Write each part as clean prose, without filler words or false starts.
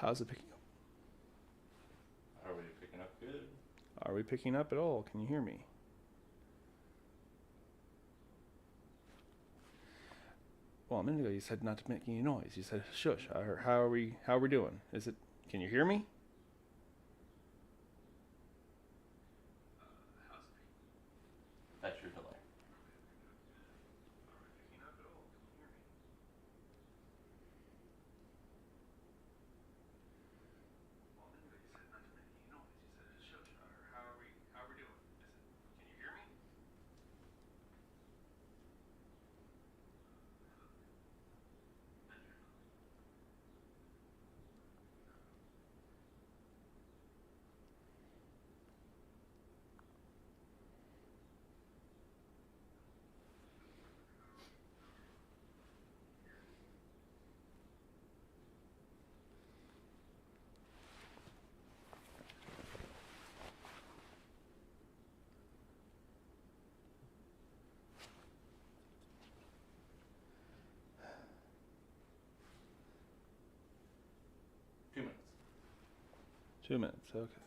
How's it picking up? Are we picking up good? Are we picking up at all? Can you hear me? Well, a minute ago you said not to make any noise. You said shush. How are we doing? Is it? Can you hear me? That's your delay. Two minutes. 2 minutes. Okay.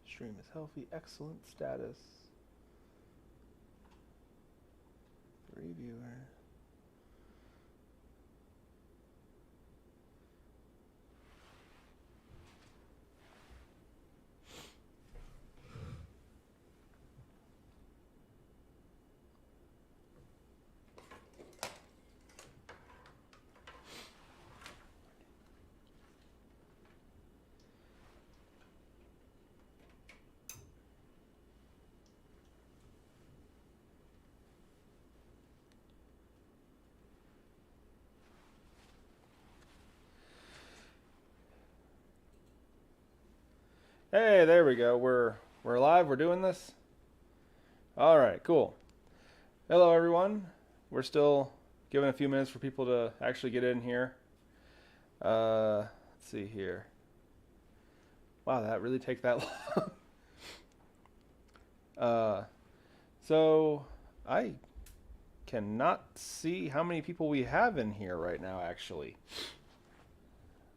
Stream is healthy, excellent status. 3 viewers. Hey, there we go. We're live. We're doing this. All right, cool. Hello, everyone. We're still giving a few minutes for people to actually get in here. Let's see here. Wow, that really take that long. So I cannot see how many people we have in here right now, actually.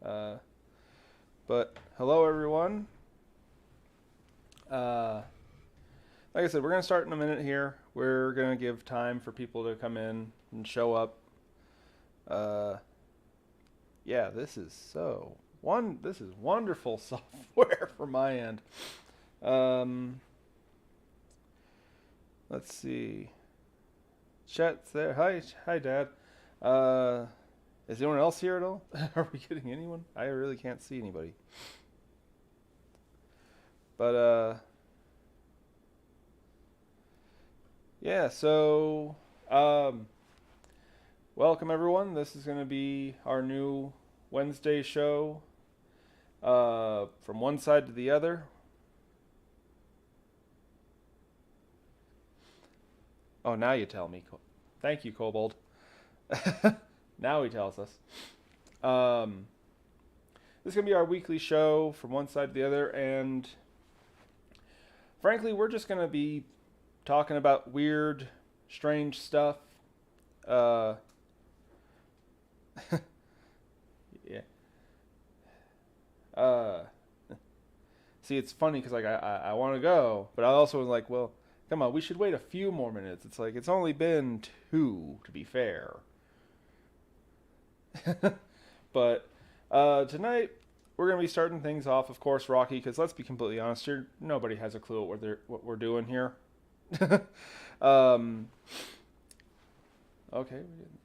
But hello, everyone. Like I said, we're going to start in a minute here. We're going to give time for people to come in and show up. Yeah, this is wonderful software from my end. Let's see. Chat's there. Hi, Dad. Is anyone else here at all? Are we getting anyone? I really can't see anybody. But yeah. So welcome everyone. This is going to be our new Wednesday show. From one side to the other. Oh, now you tell me. Thank you, Kobold. Now he tells us. This is going to be our weekly show from one side to the other, and frankly, we're just going to be talking about weird, strange stuff. Yeah. Uh, See, it's funny because like I want to go, but I also was like, well, come on, we should wait a few more minutes. It's like it's only been 2, to be fair. But tonight we're gonna be starting things off, of course, Rocky. Because let's be completely honest here, nobody has a clue what we're doing here. um, okay.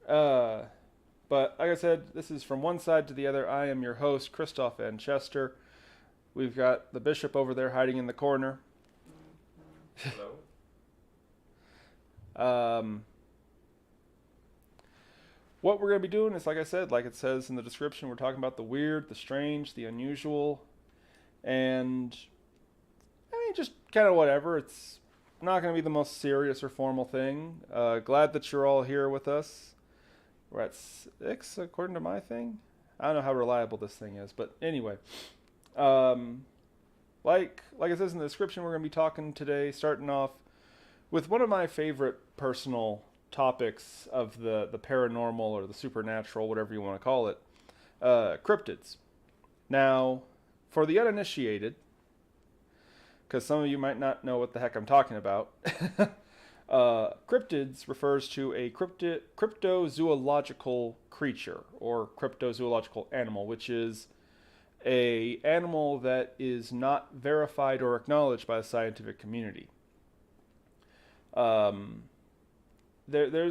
But like I said, this is from one side to the other. I am your host, Kristoff N. Chester. We've got the bishop over there hiding in the corner. Hello. What we're going to be doing is, like I said, like it says in the description, we're talking about the weird, the strange, the unusual, and I mean, just kind of whatever. It's not going to be the most serious or formal thing. Glad that you're all here with us. We're at 6, according to my thing. I don't know how reliable this thing is, but anyway. Like it says in the description, we're going to be talking today, starting off with one of my favorite personal topics of the paranormal or the supernatural, whatever you want to call it, cryptids. Now, for the uninitiated, because some of you might not know what the heck I'm talking about, cryptids refers to a cryptozoological creature or cryptozoological animal, which is a animal that is not verified or acknowledged by the scientific community. There's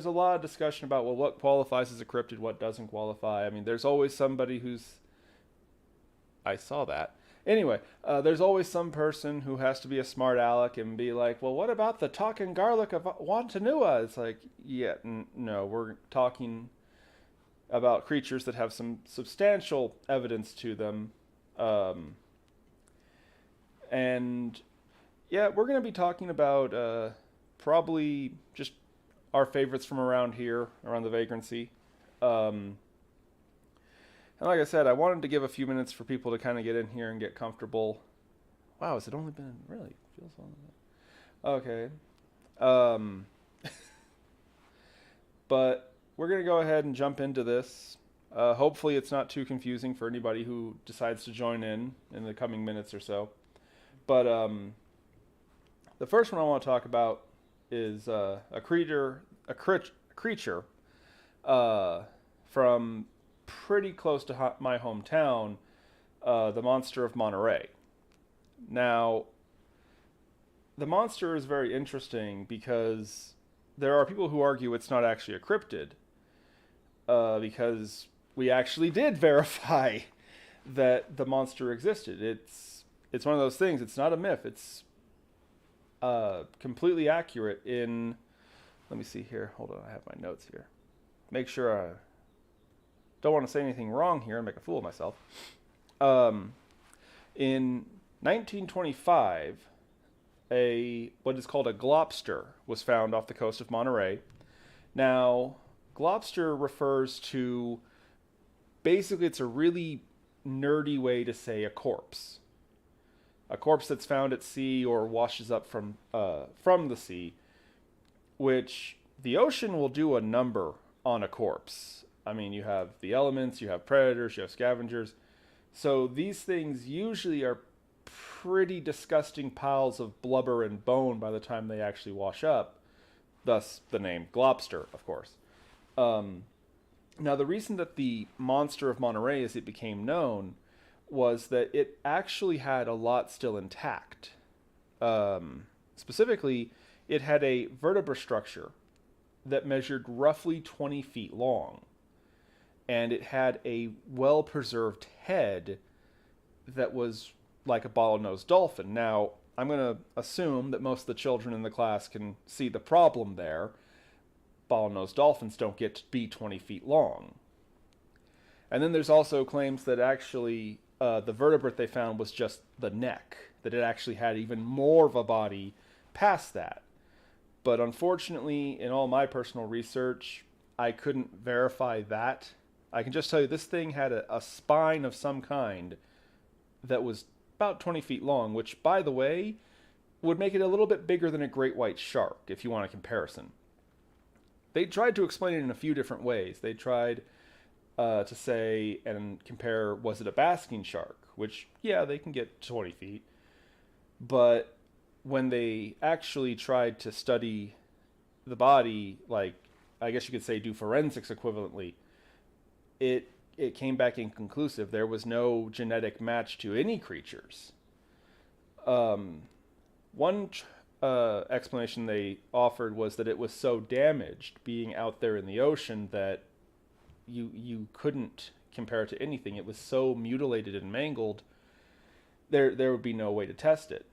a lot of discussion about, well, what qualifies as a cryptid, what doesn't qualify. I mean, there's always somebody who's... I saw that. Anyway, there's always some person who has to be a smart aleck and be like, well, what about the talking garlic of Wantanua? It's like, yeah, no, we're talking about creatures that have some substantial evidence to them. And yeah, we're going to be talking about probably just our favorites from around here, around the Vagrancy. And like I said, I wanted to give a few minutes for people to kind of get in here and get comfortable. Wow, has it only been really feels long? Okay. But we're going to go ahead and jump into this. Hopefully it's not too confusing for anybody who decides to join in the coming minutes or so. But the first one I want to talk about is a creature from pretty close to my hometown, the monster of Monterey. Now, the monster is very interesting because there are people who argue it's not actually a cryptid, because we actually did verify that the monster existed. It's one of those things. It's not a myth. It's completely accurate in... Let me see here. Hold on. I have my notes here. Make sure I don't want to say anything wrong here and make a fool of myself. In 1925, what is called a globster was found off the coast of Monterey. Now, globster refers to... Basically, it's a really nerdy way to say a corpse. A corpse that's found at sea or washes up from the sea, which the ocean will do a number on a corpse. I mean, you have the elements, you have predators, you have scavengers. So these things usually are pretty disgusting piles of blubber and bone by the time they actually wash up. Thus the name globster, of course. Now, the reason that the monster of Monterey, as it became known, was that it actually had a lot still intact. Specifically, it had a vertebra structure that measured roughly 20 feet long. And it had a well-preserved head that was like a bottlenose dolphin. Now, I'm going to assume that most of the children in the class can see the problem there. Bottlenose dolphins don't get to be 20 feet long. And then there's also claims that actually the vertebrate they found was just the neck, that it actually had even more of a body past that. But unfortunately, in all my personal research, I couldn't verify that. I can just tell you this thing had a spine of some kind that was about 20 feet long, which, by the way, would make it a little bit bigger than a great white shark, if you want a comparison. They tried to explain it in a few different ways. They tried to say and compare, was it a basking shark? which, yeah, they can get 20 feet. But when they actually tried to study the body, like, I guess you could say do forensics equivalently, it came back inconclusive. There was no genetic match to any creatures. One explanation they offered was that it was so damaged being out there in the ocean that you couldn't compare it to anything. It was so mutilated and mangled, there would be no way to test it.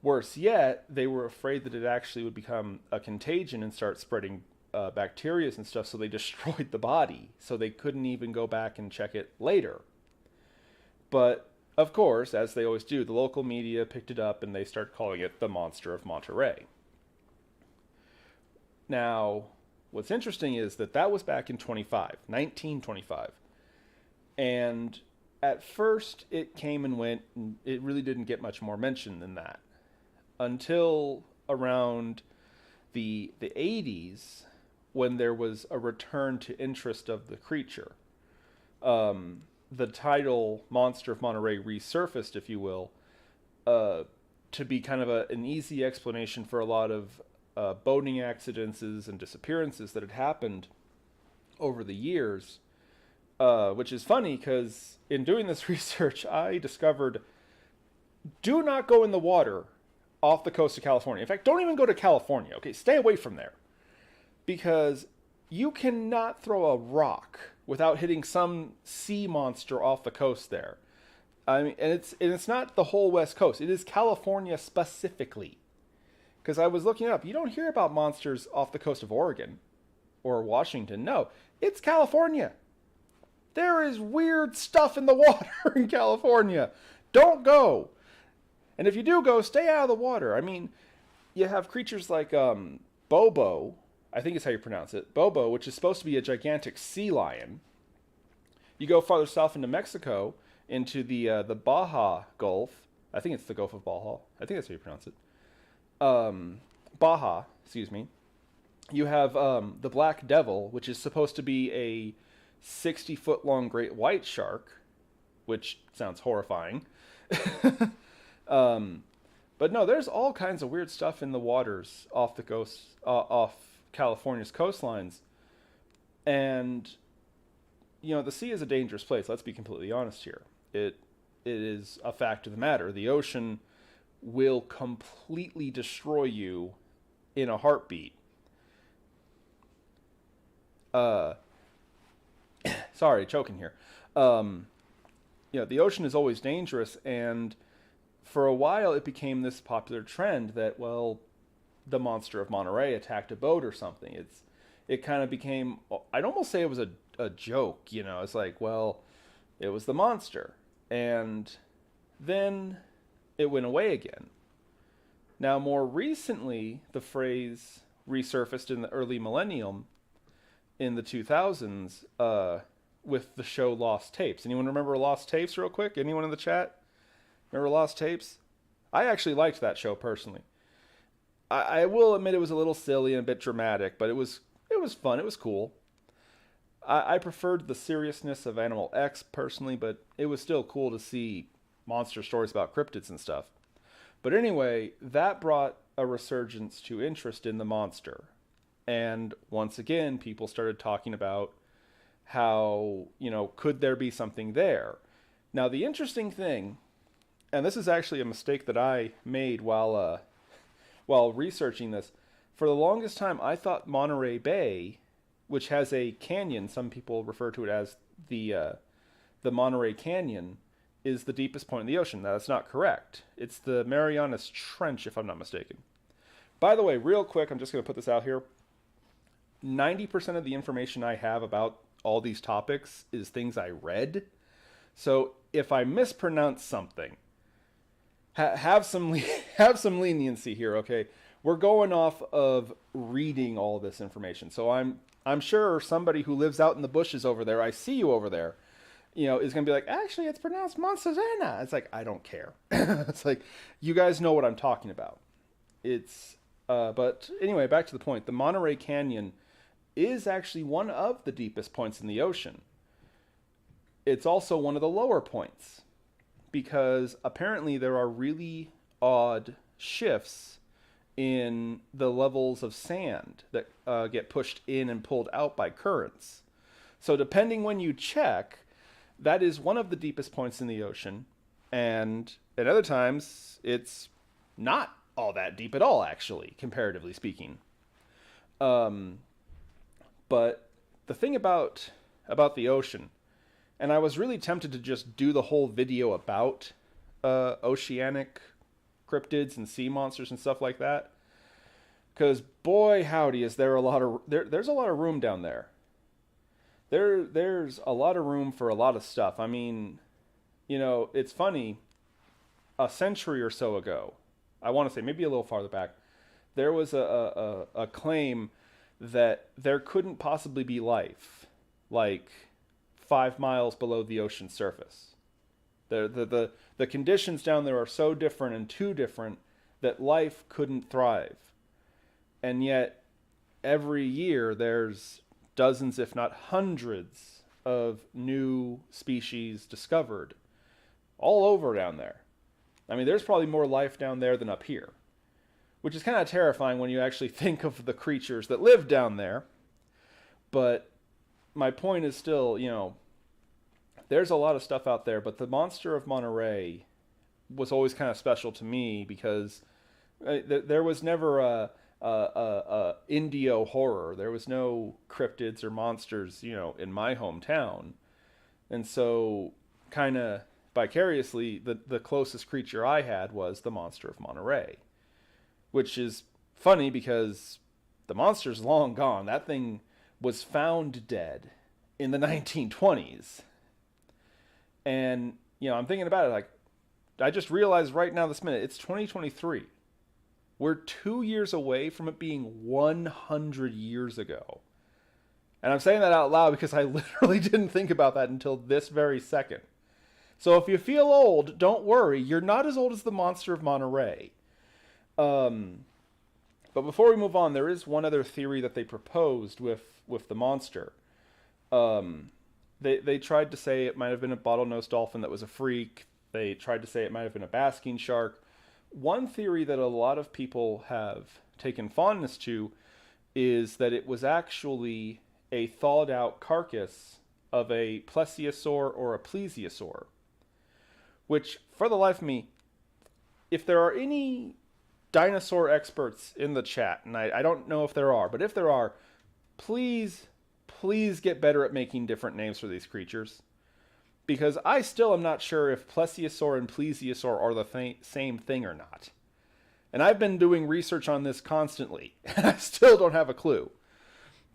Worse yet, they were afraid that it actually would become a contagion and start spreading bacteria and stuff, so they destroyed the body, so they couldn't even go back and check it later. But of course, as they always do, the local media picked it up and they started calling it the Monster of Monterey. Now, what's interesting is that was back in 1925. And at first, it came and went, and it really didn't get much more mention than that. Until around the 80s, when there was a return to interest of the creature. The title Monster of Monterey resurfaced, if you will, to be kind of an easy explanation for a lot of boating accidents and disappearances that had happened over the years, which is funny because in doing this research, I discovered do not go in the water off the coast of California. In fact, don't even go to California, okay? Stay away from there. Because you cannot throw a rock without hitting some sea monster off the coast there. I mean, and it's not the whole West Coast. It is California specifically. Because I was looking it up. You don't hear about monsters off the coast of Oregon or Washington. No, it's California. There is weird stuff in the water in California. Don't go. And if you do go, stay out of the water. I mean, you have creatures like Bobo, I think is how you pronounce it, Bobo, which is supposed to be a gigantic sea lion. You go farther south into Mexico, into the Baja Gulf. I think it's the Gulf of Baja. I think that's how you pronounce it. Baja, excuse me. You have the Black Devil, which is supposed to be a 60-foot-long great white shark, which sounds horrifying. But no, there's all kinds of weird stuff in the waters off the coast, off California's coastlines. And, you know, the sea is a dangerous place. Let's be completely honest here. It is a fact of the matter. The ocean will completely destroy you in a heartbeat. Sorry, choking here. You know, the ocean is always dangerous, and for a while it became this popular trend that, well, the Monster of Monterey attacked a boat or something. It kind of became, I'd almost say it was a joke, you know. It's like, well, it was the monster. And then it went away again. Now, more recently, the phrase resurfaced in the early millennium, in the 2000s, with the show Lost Tapes. Anyone remember Lost Tapes real quick? Anyone in the chat? Remember Lost Tapes? I actually liked that show personally. I will admit it was a little silly and a bit dramatic, but it was fun. It was cool. I preferred the seriousness of Animal X personally, but it was still cool to see monster stories about cryptids and stuff. But anyway, that brought a resurgence to interest in the monster. And once again, people started talking about how, you know, could there be something there? Now, the interesting thing, and this is actually a mistake that I made while researching this, for the longest time I thought Monterey Bay, which has a canyon, some people refer to it as the Monterey Canyon, is the deepest point in the ocean. Now, that's not correct. It's the Marianas Trench, if I'm not mistaken. By the way, real quick, I'm just going to put this out here. 90% of the information I have about all these topics is things I read. So if I mispronounce something, have some leniency here, okay? We're going off of reading all this information. So I'm sure somebody who lives out in the bushes over there, I see you over there, you know, is going to be like, actually, it's pronounced Montezana. It's like, I don't care. It's like, you guys know what I'm talking about. But anyway, back to the point. The Monterey Canyon is actually one of the deepest points in the ocean. It's also one of the lower points. because apparently there are really odd shifts in the levels of sand that get pushed in and pulled out by currents. So depending when you check, that is one of the deepest points in the ocean, and at other times it's not all that deep at all, actually, comparatively speaking. But the thing about the ocean, and I was really tempted to just do the whole video about oceanic cryptids and sea monsters and stuff like that, because boy howdy is there a lot of there's a lot of room down there. There's a lot of room for a lot of stuff. I mean, it's funny. A century or so ago, I want to say maybe a little farther back, there was a claim that there couldn't possibly be life like 5 miles below the ocean surface. The conditions down there are so different and too different that life couldn't thrive. And yet, every year there's dozens, if not hundreds, of new species discovered all over down there. I mean, there's probably more life down there than up here, which is kind of terrifying when you actually think of the creatures that live down there. But my point is still, there's a lot of stuff out there, but the monster of Monterey was always kind of special to me because there was never a Indio horror. There was no cryptids or monsters, in my hometown. And so, kind of vicariously, the closest creature I had was the monster of Monterey, which is funny because the monster's long gone. That thing was found dead in the 1920s. And, I'm thinking about it like, I just realized right now this minute, it's 2023. We're 2 years away from it being 100 years ago. And I'm saying that out loud because I literally didn't think about that until this very second. So if you feel old, don't worry. You're not as old as the monster of Monterey. But before we move on, there is one other theory that they proposed with the monster. They tried to say it might have been a bottlenose dolphin that was a freak. They tried to say it might have been a basking shark. One theory that a lot of people have taken fondness to is that it was actually a thawed out carcass of a plesiosaur or a plesiosaur. Which, for the life of me, if there are any dinosaur experts in the chat, and I don't know if there are, but if there are, please get better at making different names for these creatures. Because I still am not sure if plesiosaur and plesiosaur are the same thing or not. And I've been doing research on this constantly, and I still don't have a clue.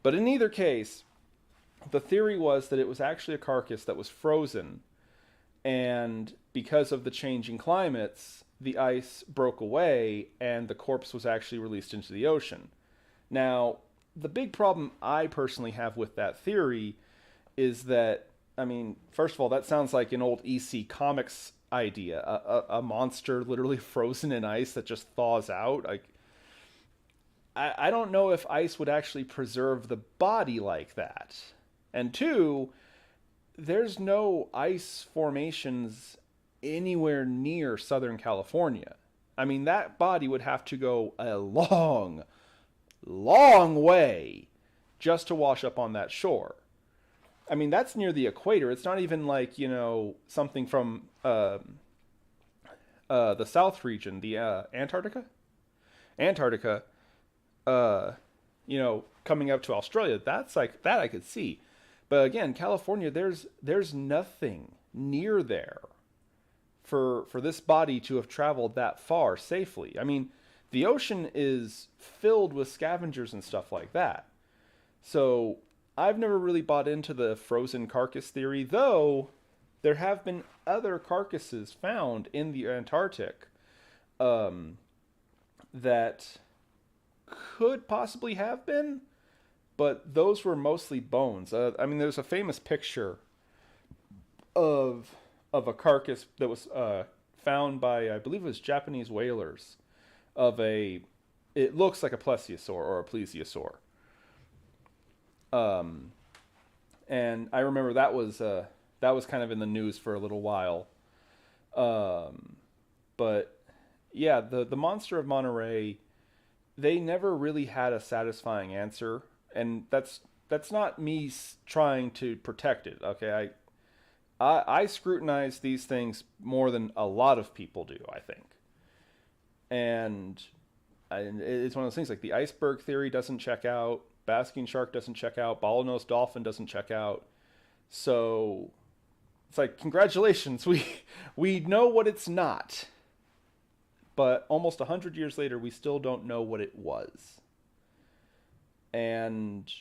But in either case, the theory was that it was actually a carcass that was frozen, and because of the changing climates, the ice broke away, and the corpse was actually released into the ocean. Now, the big problem I personally have with that theory is that, I mean, first of all, that sounds like an old EC Comics idea. A monster literally frozen in ice that just thaws out. Like, I don't know if ice would actually preserve the body like that. And two, there's no ice formations anywhere near Southern California. I mean, that body would have to go a long way just to wash up on that shore. I mean, that's near the equator. It's not even like, something from the South region, the Antarctica, coming up to Australia. That's like, that I could see. But again, California, there's nothing near there for this body to have traveled that far safely. I mean, the ocean is filled with scavengers and stuff like that. So I've never really bought into the frozen carcass theory, though there have been other carcasses found in the Antarctic that could possibly have been, but those were mostly bones. I mean, there's a famous picture of a carcass that was found by, I believe it was Japanese whalers, it looks like a plesiosaur or a plesiosaur. And I remember that was kind of in the news for a little while. Um, but yeah, the monster of Monterey, they never really had a satisfying answer, and that's not me trying to protect it. Okay, I scrutinize these things more than a lot of people do, I think, and it's one of those things like the iceberg theory doesn't check out, basking shark doesn't check out, bottlenose dolphin doesn't check out. So it's like congratulations, we know what it's not, but almost 100 years later, we still don't know what it was. And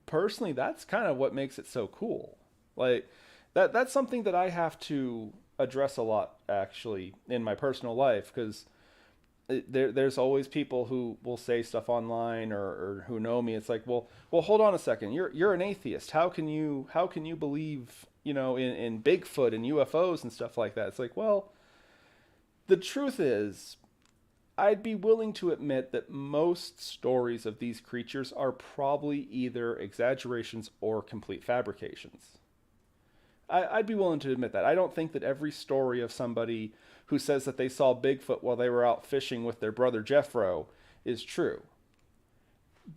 personally, that's kind of what makes it so cool. Like that's something that I have to address a lot actually in my personal life because there's always people who will say stuff online or who know me. It's like, well, hold on a second. You're an atheist. How can you believe in Bigfoot and UFOs and stuff like that? It's like, well, the truth is, I'd be willing to admit that most stories of these creatures are probably either exaggerations or complete fabrications. I'd be willing to admit that. I don't think that every story of somebody who says that they saw Bigfoot while they were out fishing with their brother Jeffro is true.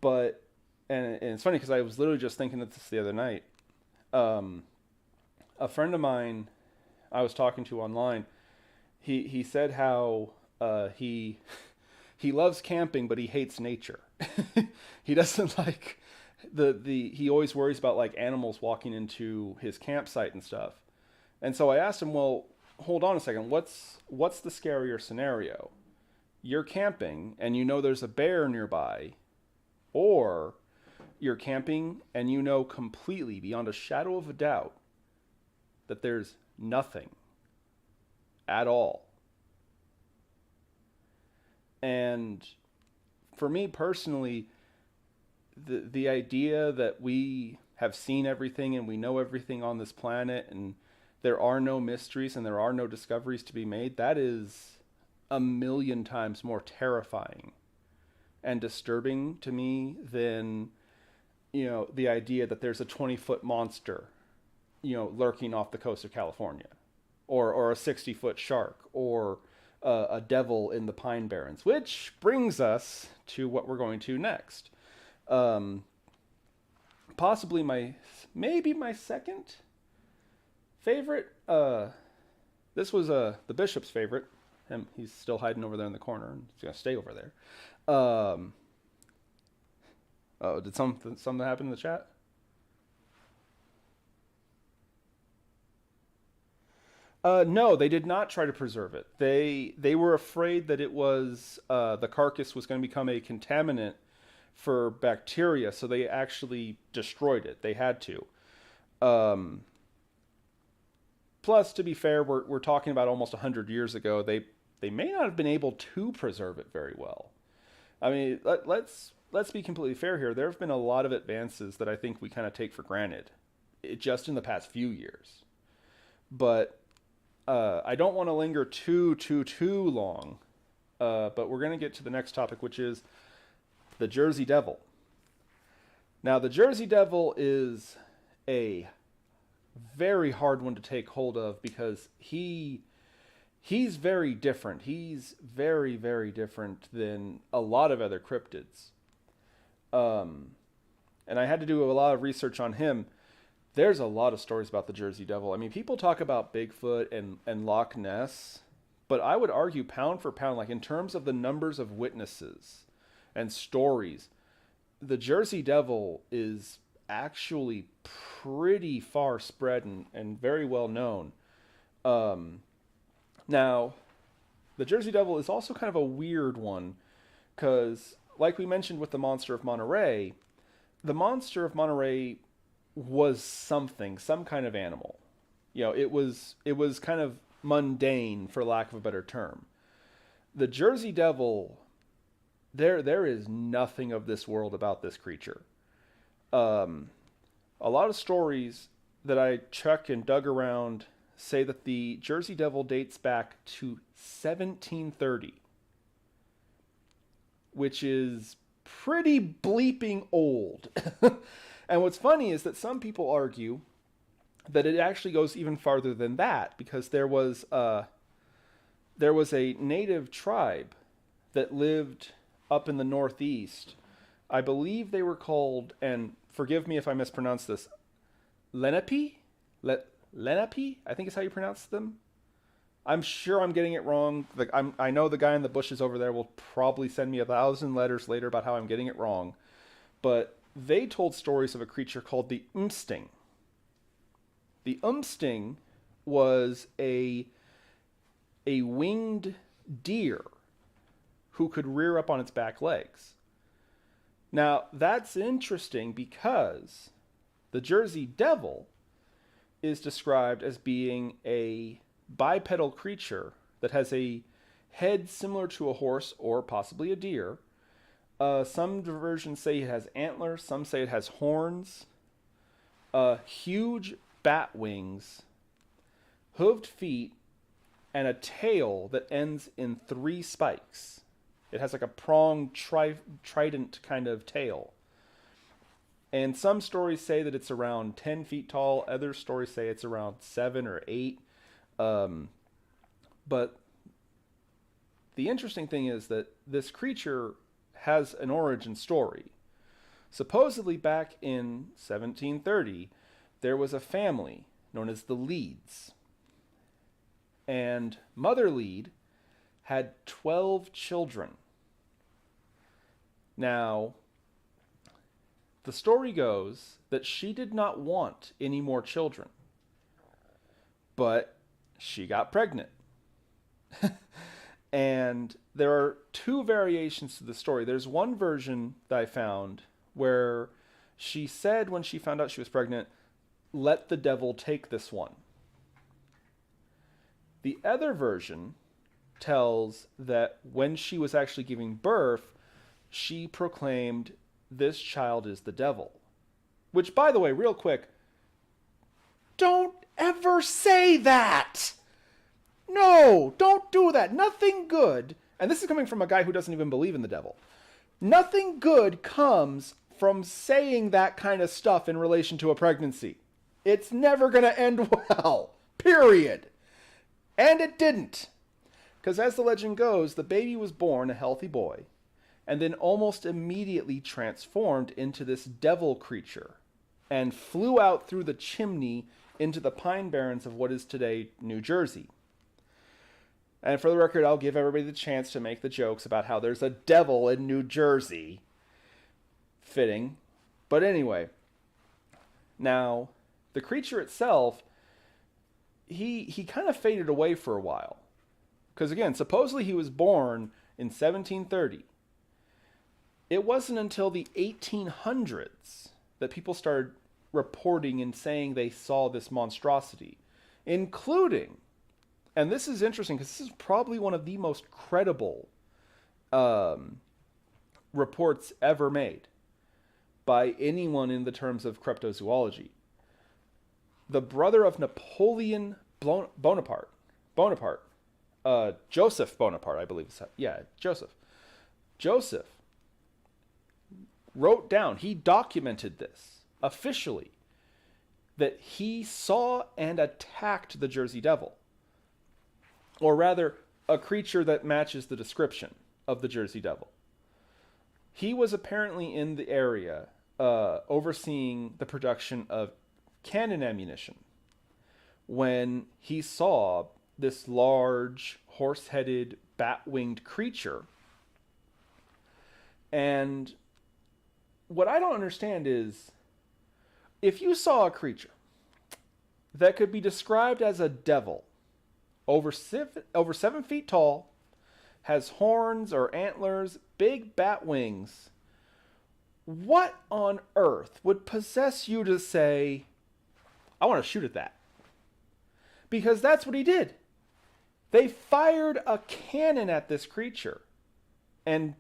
But, and it's funny because I was literally just thinking of this the other night. Um, a friend of mine I was talking to online, he said how he he loves camping, but he hates nature. He doesn't like the he always worries about like animals walking into his campsite and stuff. And so I asked him, well, hold on a second, what's the scarier scenario? You're camping and you know there's a bear nearby, or you're camping and you know completely beyond a shadow of a doubt that there's nothing at all. And for me personally, the idea that we have seen everything and we know everything on this planet and there are no mysteries and there are no discoveries to be made, that is a million times more terrifying and disturbing to me than the idea that there's a 20-foot monster lurking off the coast of California, or a 60-foot shark, or a devil in the Pine Barrens, which brings us to what we're going to next. Possibly maybe my second favorite. This was the bishop's favorite. He's still hiding over there in the corner, and he's gonna stay over there. Oh, did something happen in the chat? No, they did not try to preserve it. They were afraid that it was the carcass was going to become a contaminant for bacteria, so they actually destroyed it. They had to. Plus, to be fair, we're talking about almost 100 years ago. They may not have been able to preserve it very well. I mean, let's be completely fair here. There have been a lot of advances that I think we kind of take for granted, just in the past few years. But I don't want to linger too long. But we're going to get to the next topic, which is the Jersey Devil. Now, the Jersey Devil is a very hard one to take hold of because he's very different. He's very, very different than a lot of other cryptids. And I had to do a lot of research on him. There's a lot of stories about the Jersey Devil. I mean, people talk about Bigfoot and Loch Ness, but I would argue pound for pound, like in terms of the numbers of witnesses and stories, the Jersey Devil is actually pretty far spread and very well known. Now, the Jersey Devil is also kind of a weird one because, like we mentioned with the Monster of Monterey, the Monster of Monterey was some kind of animal. It was kind of mundane, for lack of a better term. The Jersey Devil, there is nothing of this world about this creature. A lot of stories that I checked and dug around say that the Jersey Devil dates back to 1730, which is pretty bleeping old. And what's funny is that some people argue that it actually goes even farther than that because there was there was a native tribe that lived up in the Northeast. I believe they were called, and forgive me if I mispronounce this, Lenape? Lenape, I think is how you pronounce them. I'm sure I'm getting it wrong. I know the guy in the bushes over there will probably send me 1,000 letters later about how I'm getting it wrong. But they told stories of a creature called the Umsting. The Umsting was a winged deer who could rear up on its back legs. Now, that's interesting because the Jersey Devil is described as being a bipedal creature that has a head similar to a horse or possibly a deer. Some versions say it has antlers, some say it has horns, huge bat wings, hooved feet, and a tail that ends in 3 spikes. It has like a pronged trident kind of tail. And some stories say that it's around 10 feet tall. Other stories say it's around 7 or 8. But the interesting thing is that this creature has an origin story. Supposedly back in 1730, there was a family known as the Leeds. And Mother Lead had 12 children. Now, the story goes that she did not want any more children, but she got pregnant. And there are 2 variations to the story. There's one version that I found where she said when she found out she was pregnant, "Let the devil take this one." The other version tells that when she was actually giving birth, she proclaimed, "This child is the devil." Which, by the way, real quick, don't ever say that! No, don't do that. Nothing good, and this is coming from a guy who doesn't even believe in the devil. Nothing good comes from saying that kind of stuff in relation to a pregnancy. It's never going to end well. Period. And it didn't. Because as the legend goes, the baby was born a healthy boy, and then almost immediately transformed into this devil creature, and flew out through the chimney into the pine barrens of what is today New Jersey. And for the record, I'll give everybody the chance to make the jokes about how there's a devil in New Jersey. Fitting. But anyway, now, the creature itself, he kind of faded away for a while. Because again, supposedly he was born in 1730. It wasn't until the 1800s that people started reporting and saying they saw this monstrosity, including, and this is interesting because this is probably one of the most credible reports ever made by anyone in the terms of cryptozoology. The brother of Napoleon Bonaparte, Joseph Bonaparte, I believe. Joseph wrote down, he documented this officially, that he saw and attacked the Jersey Devil. Or rather, a creature that matches the description of the Jersey Devil. He was apparently in the area overseeing the production of cannon ammunition when he saw this large, horse-headed, bat-winged creature. And what I don't understand is, if you saw a creature that could be described as a devil, over 7 feet tall, has horns or antlers, big bat wings, what on earth would possess you to say, "I want to shoot at that"? Because that's what he did. They fired a cannon at this creature. And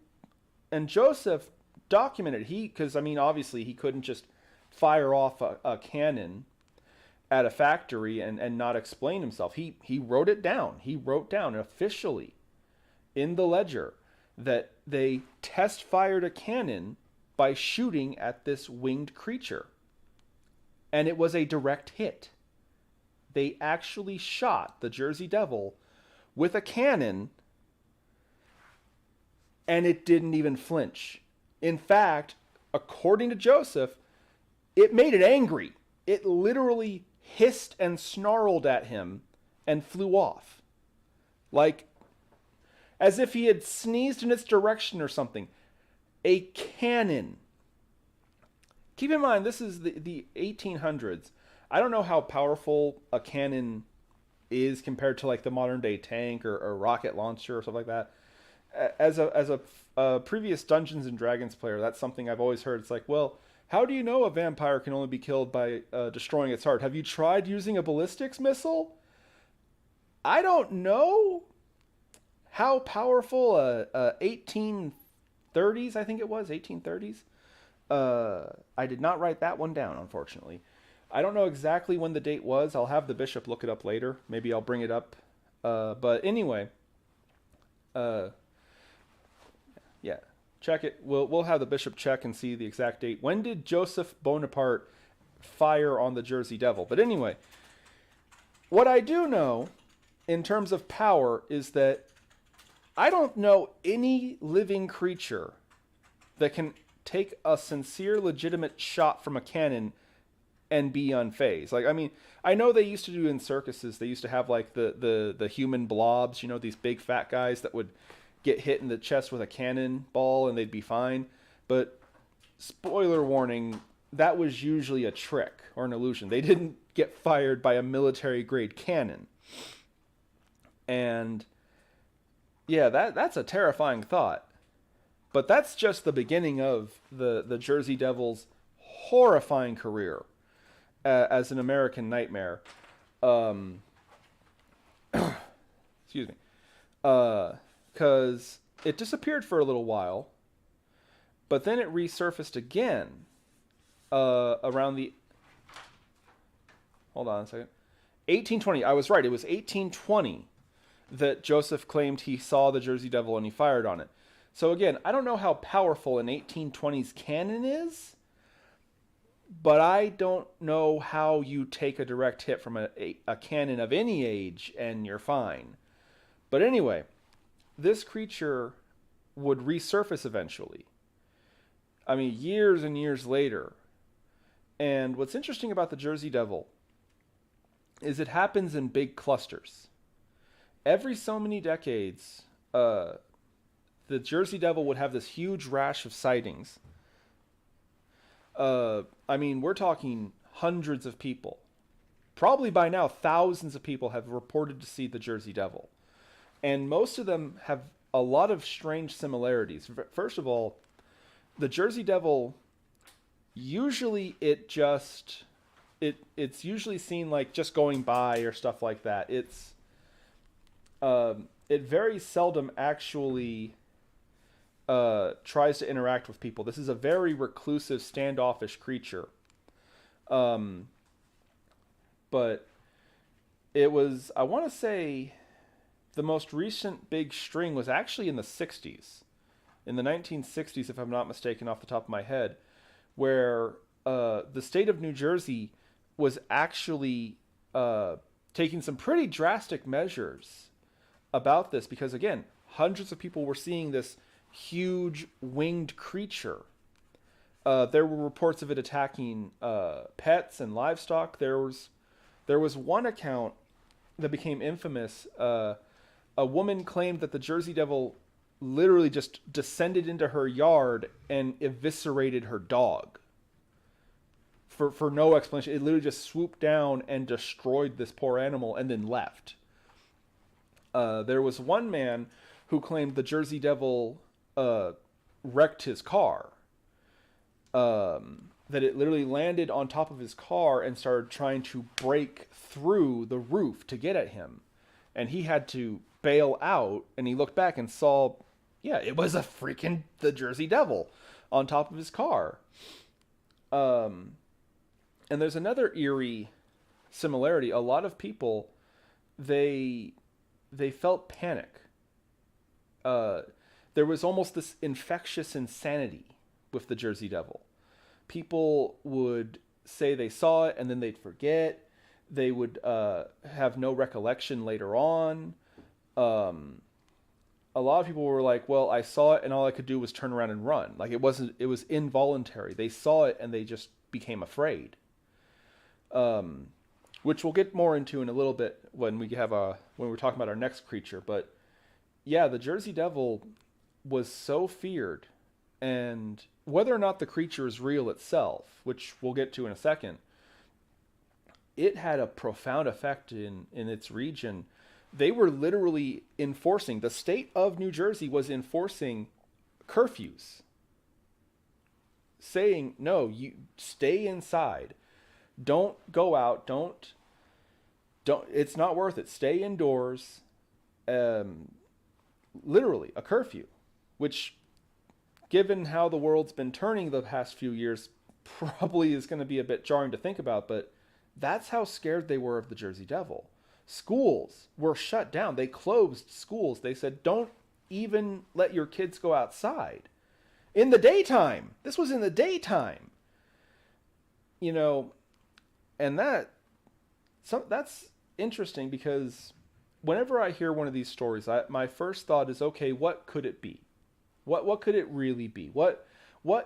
Joseph documented, because I mean, obviously he couldn't just fire off a cannon at a factory and not explain himself. He wrote it down. He wrote down officially in the ledger that they test fired a cannon by shooting at this winged creature. And it was a direct hit. They actually shot the Jersey Devil with a cannon, and it didn't even flinch. In fact, according to Joseph, it made it angry. It literally hissed and snarled at him and flew off. Like, as if he had sneezed in its direction or something. A cannon. Keep in mind, this is the 1800s. I don't know how powerful a cannon is compared to like the modern day tank or rocket launcher or stuff like that. As a previous Dungeons and Dragons player, that's something I've always heard. It's like, well, how do you know a vampire can only be killed by destroying its heart? Have you tried using a ballistics missile? I don't know how powerful a 1830s, I think it was, 1830s. I did not write that one down, unfortunately. I don't know exactly when the date was. I'll have the bishop look it up later. Maybe I'll bring it up. But anyway, yeah, check it. We'll have the bishop check and see the exact date. When did Joseph Bonaparte fire on the Jersey Devil? But anyway, what I do know in terms of power is that I don't know any living creature that can take a sincere, legitimate shot from a cannon and be unfazed. Like, I mean, I know they used to do in circuses, they used to have like the human blobs, you know, these big fat guys that would get hit in the chest with a cannonball and they'd be fine. But spoiler warning, that was usually a trick or an illusion. They didn't get fired by a military grade cannon. And yeah, that's a terrifying thought. But that's just the beginning of the Jersey Devil's horrifying career as an American nightmare. Excuse me. Because it disappeared for a little while, but then it resurfaced again around the... Hold on a second. 1820. I was right. It was 1820 that Joseph claimed he saw the Jersey Devil and he fired on it. So again, I don't know how powerful an 1820s cannon is, but I don't know how you take a direct hit from a cannon of any age and you're fine. But anyway, this creature would resurface eventually. I mean, years and years later. And what's interesting about the Jersey Devil is it happens in big clusters. Every so many decades, the Jersey Devil would have this huge rash of sightings. I mean, we're talking hundreds of people. Probably by now, thousands of people have reported to see the Jersey Devil. And most of them have a lot of strange similarities. First of all, the Jersey Devil, usually it's usually seen like just going by or stuff like that. It very seldom actually tries to interact with people. This is a very reclusive, standoffish creature. But it was, I want to say, the most recent big string was actually in the 60s. In the 1960s, if I'm not mistaken off the top of my head, where the state of New Jersey was actually taking some pretty drastic measures about this. Because again, hundreds of people were seeing this huge winged creature. There were reports of it attacking pets and livestock. There was one account that became infamous. A woman claimed that the Jersey Devil literally just descended into her yard and eviscerated her dog. For no explanation. It literally just swooped down and destroyed this poor animal and then left. There was one man who claimed the Jersey Devil wrecked his car. That it literally landed on top of his car and started trying to break through the roof to get at him. And he had to bail out, and he looked back and saw, yeah, it was the Jersey Devil on top of his car. And there's another eerie similarity. A lot of people, they felt panic. There was almost this infectious insanity with the Jersey Devil. People would say they saw it and then they'd forget. They would have no recollection later on. Um, a lot of people were like, well, I saw it and all I could do was turn around and run. Like it was involuntary. They saw it and they just became afraid. Um, which we'll get more into in a little bit when we're talking about our next creature. But yeah, the Jersey Devil was so feared, and whether or not the creature is real itself, which we'll get to in a second, it had a profound effect in its region. They were literally enforcing, the state of New Jersey was enforcing curfews, saying, no, you stay inside. Don't go out. Don't, it's not worth it. Stay indoors. Um, Literally a curfew, which, given how the world's been turning the past few years, probably is going to be a bit jarring to think about, but that's how scared they were of the Jersey Devil. Schools were shut down. They closed schools. They said, don't even let your kids go outside. In the daytime. This was in the daytime. You know, and that's interesting because whenever I hear one of these stories, my first thought is, okay, what could it be? What could it really be? What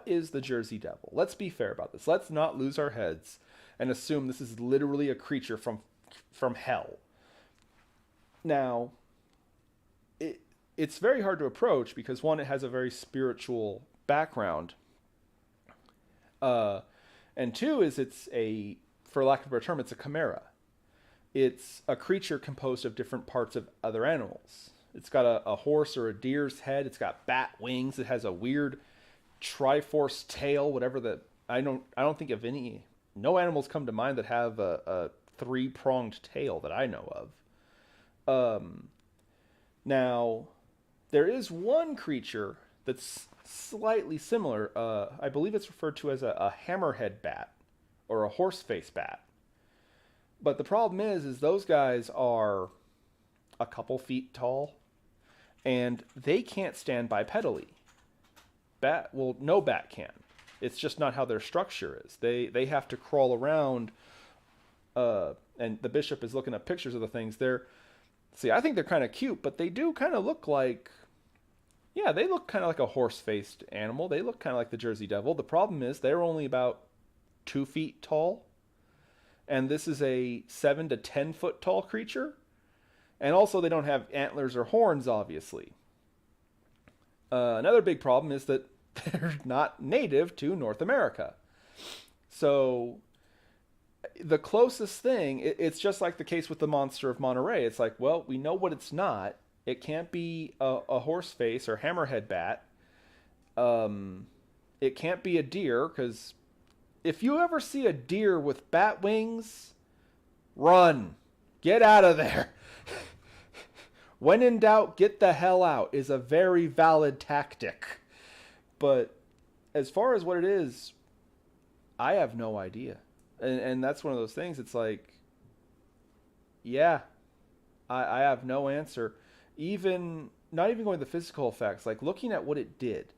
is the Jersey Devil? Let's be fair about this. Let's not lose our heads and assume this is literally a creature from hell. Now, it's very hard to approach because, one, it has a very spiritual background, and two is for lack of a better term, it's a chimera. It's a creature composed of different parts of other animals. It's got a horse or a deer's head. It's got bat wings. It has a weird triforce tail. I don't think of any. No animals come to mind that have a three-pronged tail that I know of. Now, there is one creature that's slightly similar. I believe it's referred to as a hammerhead bat or a horse-face bat. But the problem is those guys are a couple feet tall, and they can't stand bipedally. No bat can. It's just not how their structure is. They have to crawl around, and the bishop is looking at pictures of the things. I think they're kind of cute, but they do kind of look like, yeah, they look kind of like a horse-faced animal. They look kind of like the Jersey Devil. The problem is they're only about 2 feet tall. And this is a 7 to 10 foot tall creature. And also they don't have antlers or horns, obviously. Another big problem is that they're not native to North America. So the closest thing, it's just like the case with the monster of Monterey. It's like, well, we know what it's not. It can't be a horse face or hammerhead bat. It can't be a deer, because if you ever see a deer with bat wings, run. Get out of there. When in doubt, get the hell out is a very valid tactic. But as far as what it is, I have no idea. And that's one of those things. It's like, yeah, I have no answer. Not even going to the physical effects, like looking at what it did.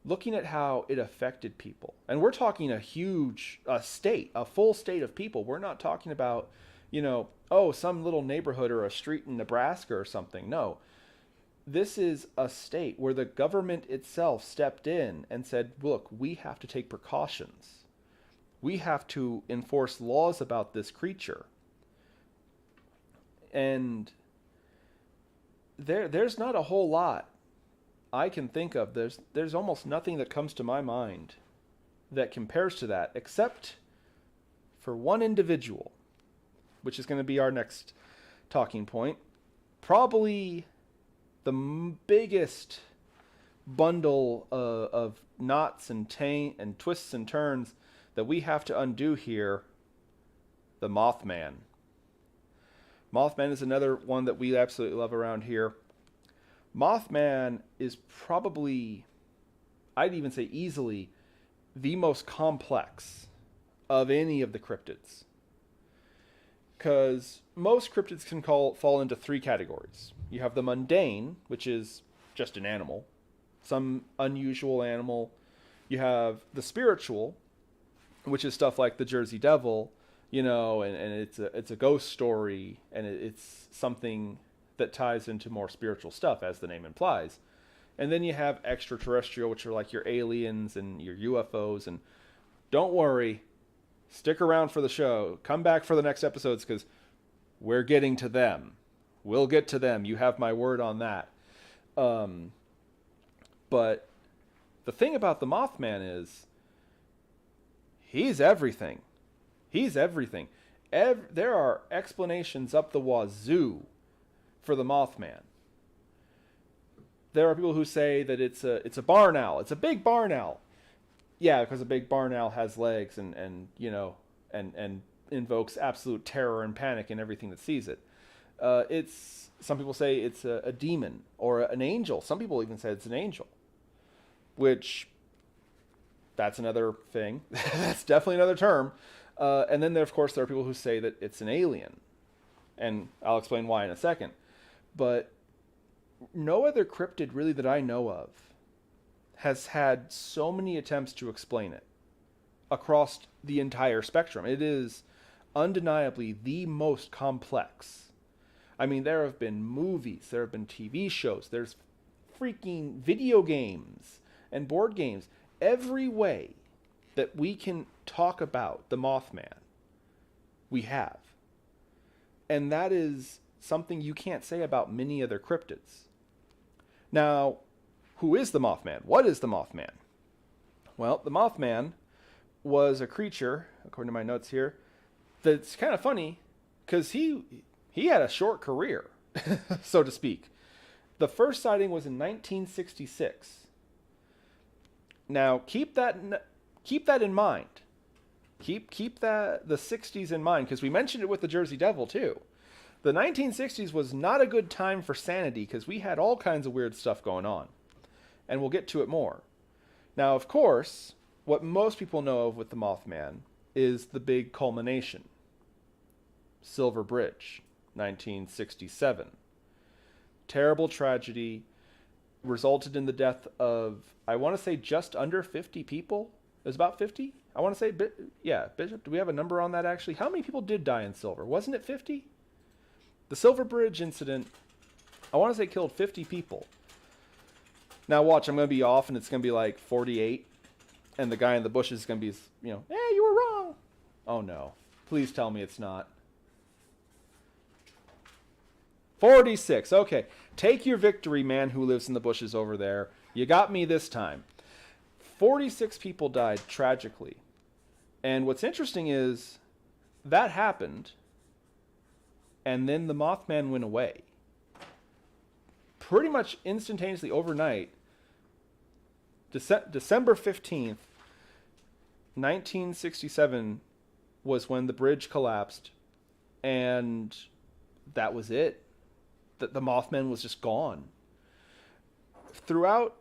Looking at how it affected people. And we're talking a full state of people. We're not talking about, some little neighborhood or a street in Nebraska or something. No. This is a state where the government itself stepped in and said, look, we have to take precautions. We have to enforce laws about this creature. And there's not a whole lot I can think of. There's almost nothing that comes to my mind that compares to that, except for one individual, which is going to be our next talking point. Probably the biggest bundle of knots and twists and turns that we have to undo here, the Mothman. Mothman is another one that we absolutely love around here. Mothman is probably, I'd even say easily, the most complex of any of the cryptids. Because most cryptids can fall into 3 categories. You have the mundane, which is just an animal, some unusual animal. You have the spiritual, which is stuff like the Jersey Devil, and it's a ghost story, and it's something that ties into more spiritual stuff, as the name implies. And then you have extraterrestrial, which are like your aliens and your UFOs. And don't worry, stick around for the show. Come back for the next episodes, because we're getting to them. We'll get to them. You have my word on that. But the thing about the Mothman is he's everything. He's everything. There are explanations up the wazoo for the Mothman. There are people who say that it's a barn owl. It's a big barn owl. Yeah, because a big barn owl has legs and invokes absolute terror and panic in everything that sees it. Some people say it's a demon or an angel. Some people even say it's an angel, which that's another thing. That's definitely another term. And then of course there are people who say that it's an alien, and I'll explain why in a second. But no other cryptid really that I know of has had so many attempts to explain it across the entire spectrum. It is undeniably the most complex. I mean, there have been movies, there have been TV shows, there's freaking video games and board games. Every way that we can talk about the Mothman, we have. And that is something you can't say about many other cryptids. Now, who is the Mothman? What is the Mothman? Well, the Mothman was a creature, according to my notes here, that's kind of funny, because he had a short career, so to speak. The first sighting was in 1966. Now, keep that in mind. Keep that the 60s in mind, because we mentioned it with the Jersey Devil too. The 1960s was not a good time for sanity, because we had all kinds of weird stuff going on. And we'll get to it more. Now, of course, what most people know of with the Mothman is the big culmination. Silver Bridge, 1967. Terrible tragedy, resulted in the death of, I want to say, just under 50 people. It was about 50? I want to say, yeah, Bishop, do we have a number on that actually? How many people did die in Silver? Wasn't it 50? The Silver Bridge incident, I want to say, killed 50 people. Now watch, I'm going to be off and it's going to be like 48. And the guy in the bushes is going to be, hey, you were wrong. Oh no. Please tell me it's not. 46. Okay. Take your victory, man who lives in the bushes over there. You got me this time. 46 people died tragically. And what's interesting is that happened, and then the Mothman went away. Pretty much instantaneously overnight, December 15th, 1967 was when the bridge collapsed, and that was it. The Mothman was just gone. Throughout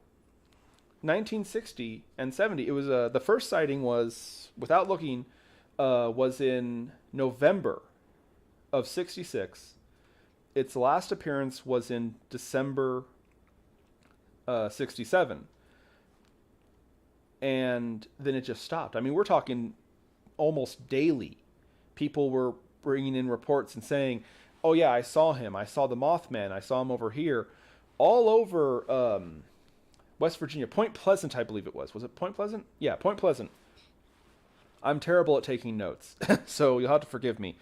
1960 and 70, it was the first sighting was, without looking, was in November of 66. Its last appearance was in December 67. And then it just stopped. I mean, we're talking almost daily. People were bringing in reports and saying, oh yeah, I saw him. I saw the Mothman. I saw him over here. All over West Virginia. Point Pleasant, I believe it was. Was it Point Pleasant? Yeah, Point Pleasant. I'm terrible at taking notes, so you'll have to forgive me.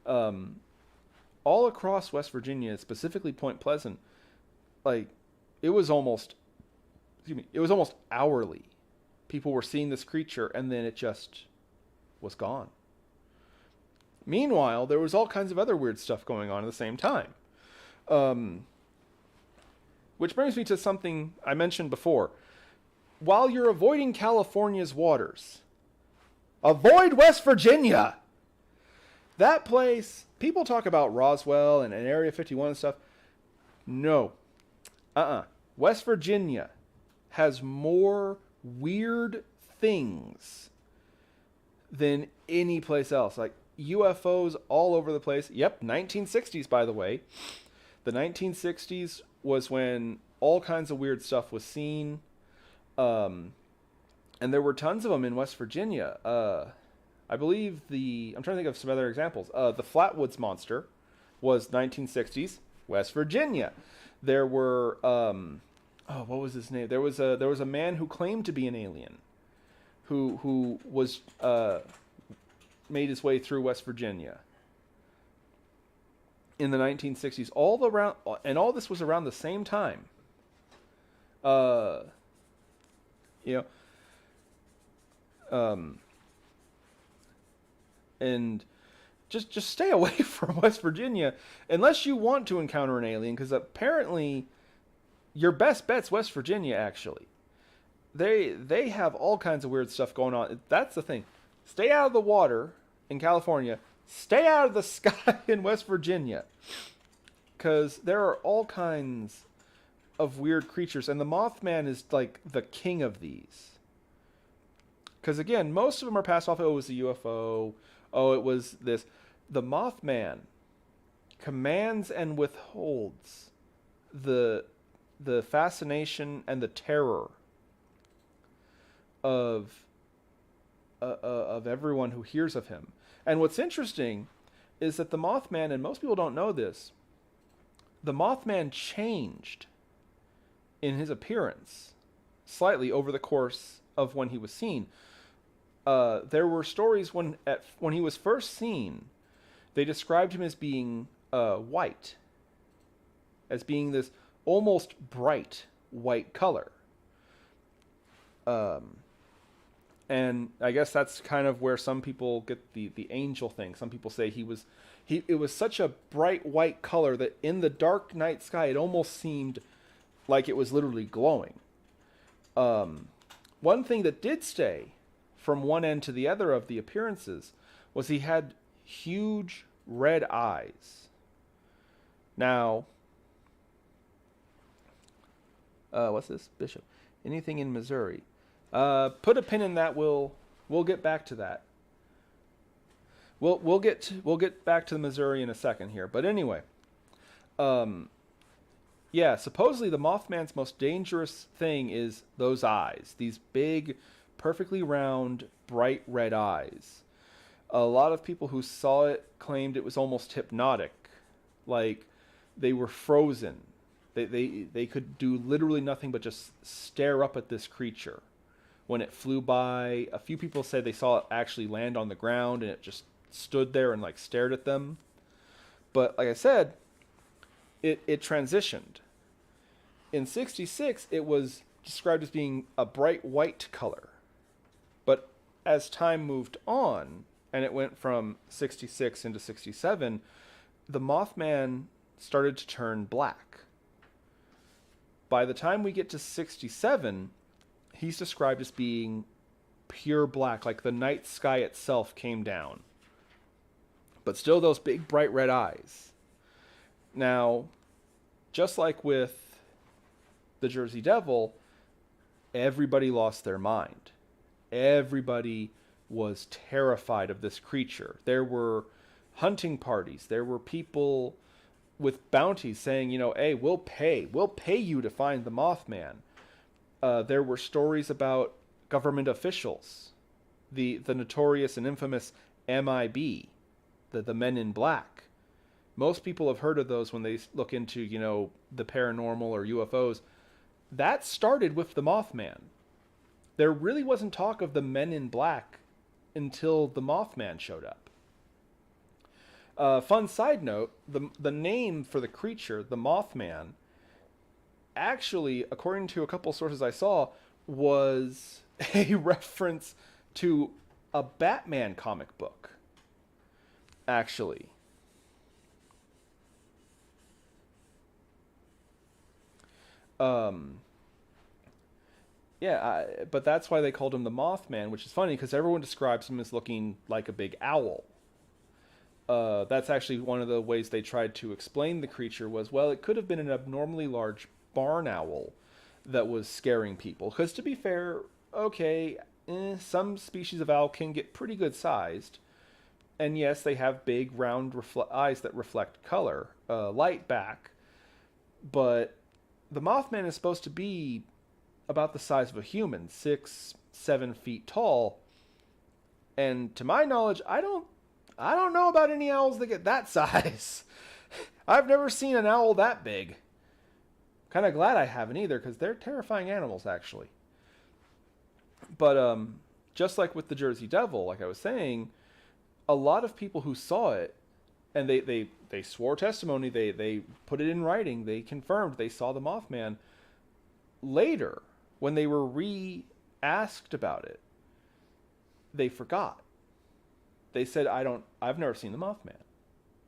All across West Virginia, specifically Point Pleasant, like, it was almost hourly. People were seeing this creature, and then it just was gone. Meanwhile, there was all kinds of other weird stuff going on at the same time. Which brings me to something I mentioned before. While you're avoiding California's waters, avoid West Virginia! That place, people talk about Roswell and Area 51 and stuff. No. West Virginia has more weird things than any place else. Like UFOs all over the place. Yep, 1960s, by the way. The 1960s was when all kinds of weird stuff was seen. And there were tons of them in West Virginia. I believe I'm trying to think of some other examples. The Flatwoods Monster was 1960s. West Virginia. There were what was his name? There was a man who claimed to be an alien, who was made his way through West Virginia in the 1960s. All this was around the same time. And just stay away from West Virginia unless you want to encounter an alien, because apparently your best bet's West Virginia. Actually, they have all kinds of weird stuff going on. That's the thing. Stay out of the water in California. Stay out of the sky in West Virginia, because there are all kinds of weird creatures, and the Mothman is like the king of these. Because again, most of them are passed off. Oh, it was a UFO. Oh, it was this. The Mothman commands and withholds the fascination and the terror of everyone who hears of him. And what's interesting is that the Mothman, and most people don't know this, the Mothman changed in his appearance slightly over the course of when he was seen. There were stories when he was first seen, they described him as being white, as being this almost bright white color. And I guess that's kind of where some people get the angel thing. Some people say it was such a bright white color that in the dark night sky it almost seemed like it was literally glowing. One thing that did stay from one end to the other of the appearances was he had huge red eyes. Now, what's this? Bishop. Anything in Missouri? Put a pin in that. We'll get back to that. We'll get back to the Missouri in a second here. But anyway, yeah. Supposedly the Mothman's most dangerous thing is those eyes. These big, perfectly round, bright red eyes. A lot of people who saw it claimed it was almost hypnotic, like they were frozen. They could do literally nothing but just stare up at this creature. When it flew by, a few people said they saw it actually land on the ground and it just stood there and like stared at them. But like I said, it transitioned. In 1966, it was described as being a bright white color. But as time moved on, and it went from 1966 into 1967, the Mothman started to turn black. By the time we get to 1967, he's described as being pure black, like the night sky itself came down. But still those big bright red eyes. Now, just like with the Jersey Devil, everybody lost their mind. Everybody was terrified of this creature. There were hunting parties. There were people with bounties saying, hey, we'll pay you to find the Mothman. There were stories about government officials, the notorious and infamous MIB, the Men in Black. Most people have heard of those when they look into, the paranormal or UFOs. That started with the Mothman. There really wasn't talk of the Men in Black until the Mothman showed up. Fun side note, the name for the creature, the Mothman, actually, according to a couple sources I saw, was a reference to a Batman comic book. Actually. But that's why they called him the Mothman, which is funny because everyone describes him as looking like a big owl. That's actually one of the ways they tried to explain the creature was, well, it could have been an abnormally large barn owl that was scaring people. Because to be fair, okay, some species of owl can get pretty good sized. And yes, they have big round eyes that reflect color, light back. But the Mothman is supposed to be about the size of a human, 6-7 feet tall. And to my knowledge, I don't know about any owls that get that size. I've never seen an owl that big. Kind of glad I haven't either, because they're terrifying animals, actually. But just like with the Jersey Devil, like I was saying, a lot of people who saw it, and they swore testimony, they put it in writing, they confirmed they saw the Mothman. Later, when they were re-asked about it, they forgot. They said, I've never seen the Mothman.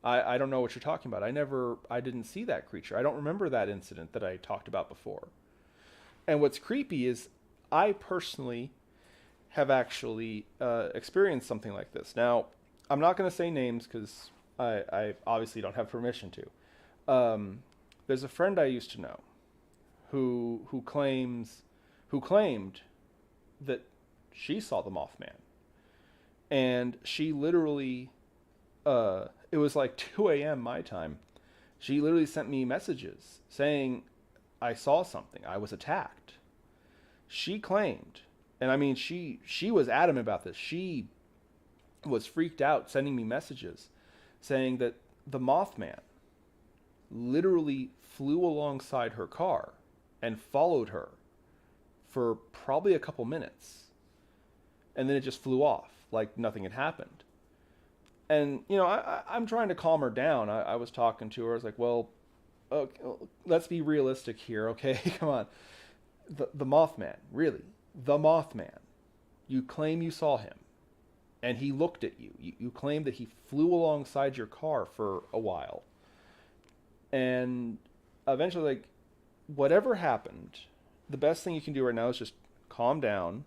I don't know what you're talking about. I didn't see that creature. I don't remember that incident that I talked about before. And what's creepy is I personally have actually experienced something like this. Now, I'm not going to say names because I obviously don't have permission to. There's a friend I used to know who claimed that she saw the Mothman. And she literally, it was like 2 a.m. my time. She literally sent me messages saying, I saw something. I was attacked. She claimed, and I mean, she was adamant about this. She was freaked out, sending me messages saying that the Mothman literally flew alongside her car and followed her for probably a couple minutes. And then it just flew off like nothing had happened. And, you know, I'm trying to calm her down. I was talking to her. I was like, well, okay, let's be realistic here, okay? Come on. The Mothman, really. The Mothman. You claim you saw him. And he looked at you. You claim that he flew alongside your car for a while. And eventually, like, whatever happened, the best thing you can do right now is just calm down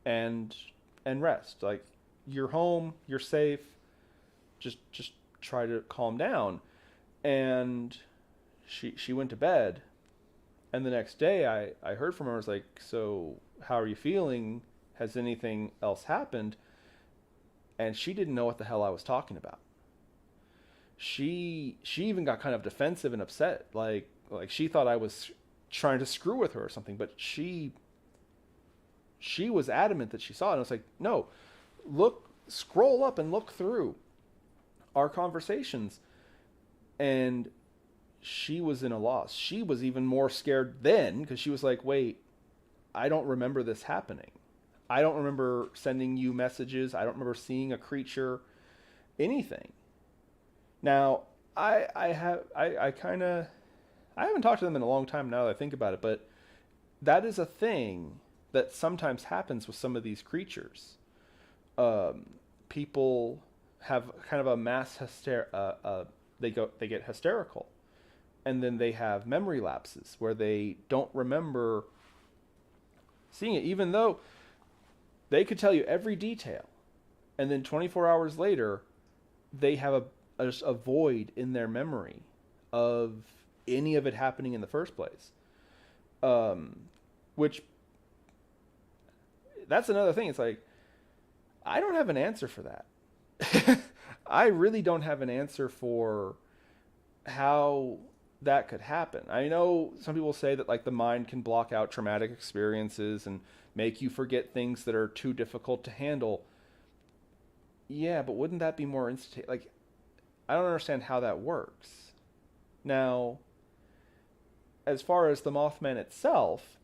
and rest. Like, you're home, you're safe. Just try to calm down. And she went to bed. And the next day I heard from her. I was like, so how are you feeling? Has anything else happened? And she didn't know what the hell I was talking about. She even got kind of defensive and upset. Like she thought I was trying to screw with her or something. But she was adamant that she saw it. And I was like, no, scroll up and look through our conversations. And she was in a loss. She was even more scared then because she was like, wait, I don't remember this happening. I don't remember sending you messages. I don't remember seeing a creature, anything. Now, I haven't talked to them in a long time now that I think about it, but that is a thing that sometimes happens with some of these creatures. People have kind of a mass they get hysterical, and then they have memory lapses where they don't remember seeing it, even though they could tell you every detail, and then 24 hours later, they have just a void in their memory of any of it happening in the first place. Which, that's another thing. It's like, I don't have an answer for that. I really don't have an answer for how that could happen. I know some people say that like the mind can block out traumatic experiences and make you forget things that are too difficult to handle. Yeah, but wouldn't that be more instant? Like, I don't understand how that works. Now, as far as the Mothman itself,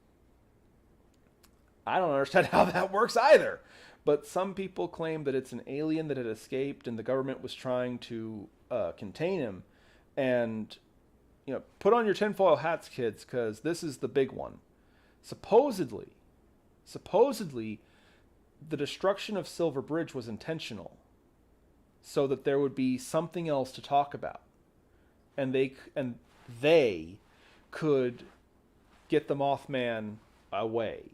I don't understand how that works either. But some people claim that it's an alien that had escaped and the government was trying to contain him. And, you know, put on your tinfoil hats, kids, because this is the big one. Supposedly, the destruction of Silver Bridge was intentional so that there would be something else to talk about. And they could get the Mothman away.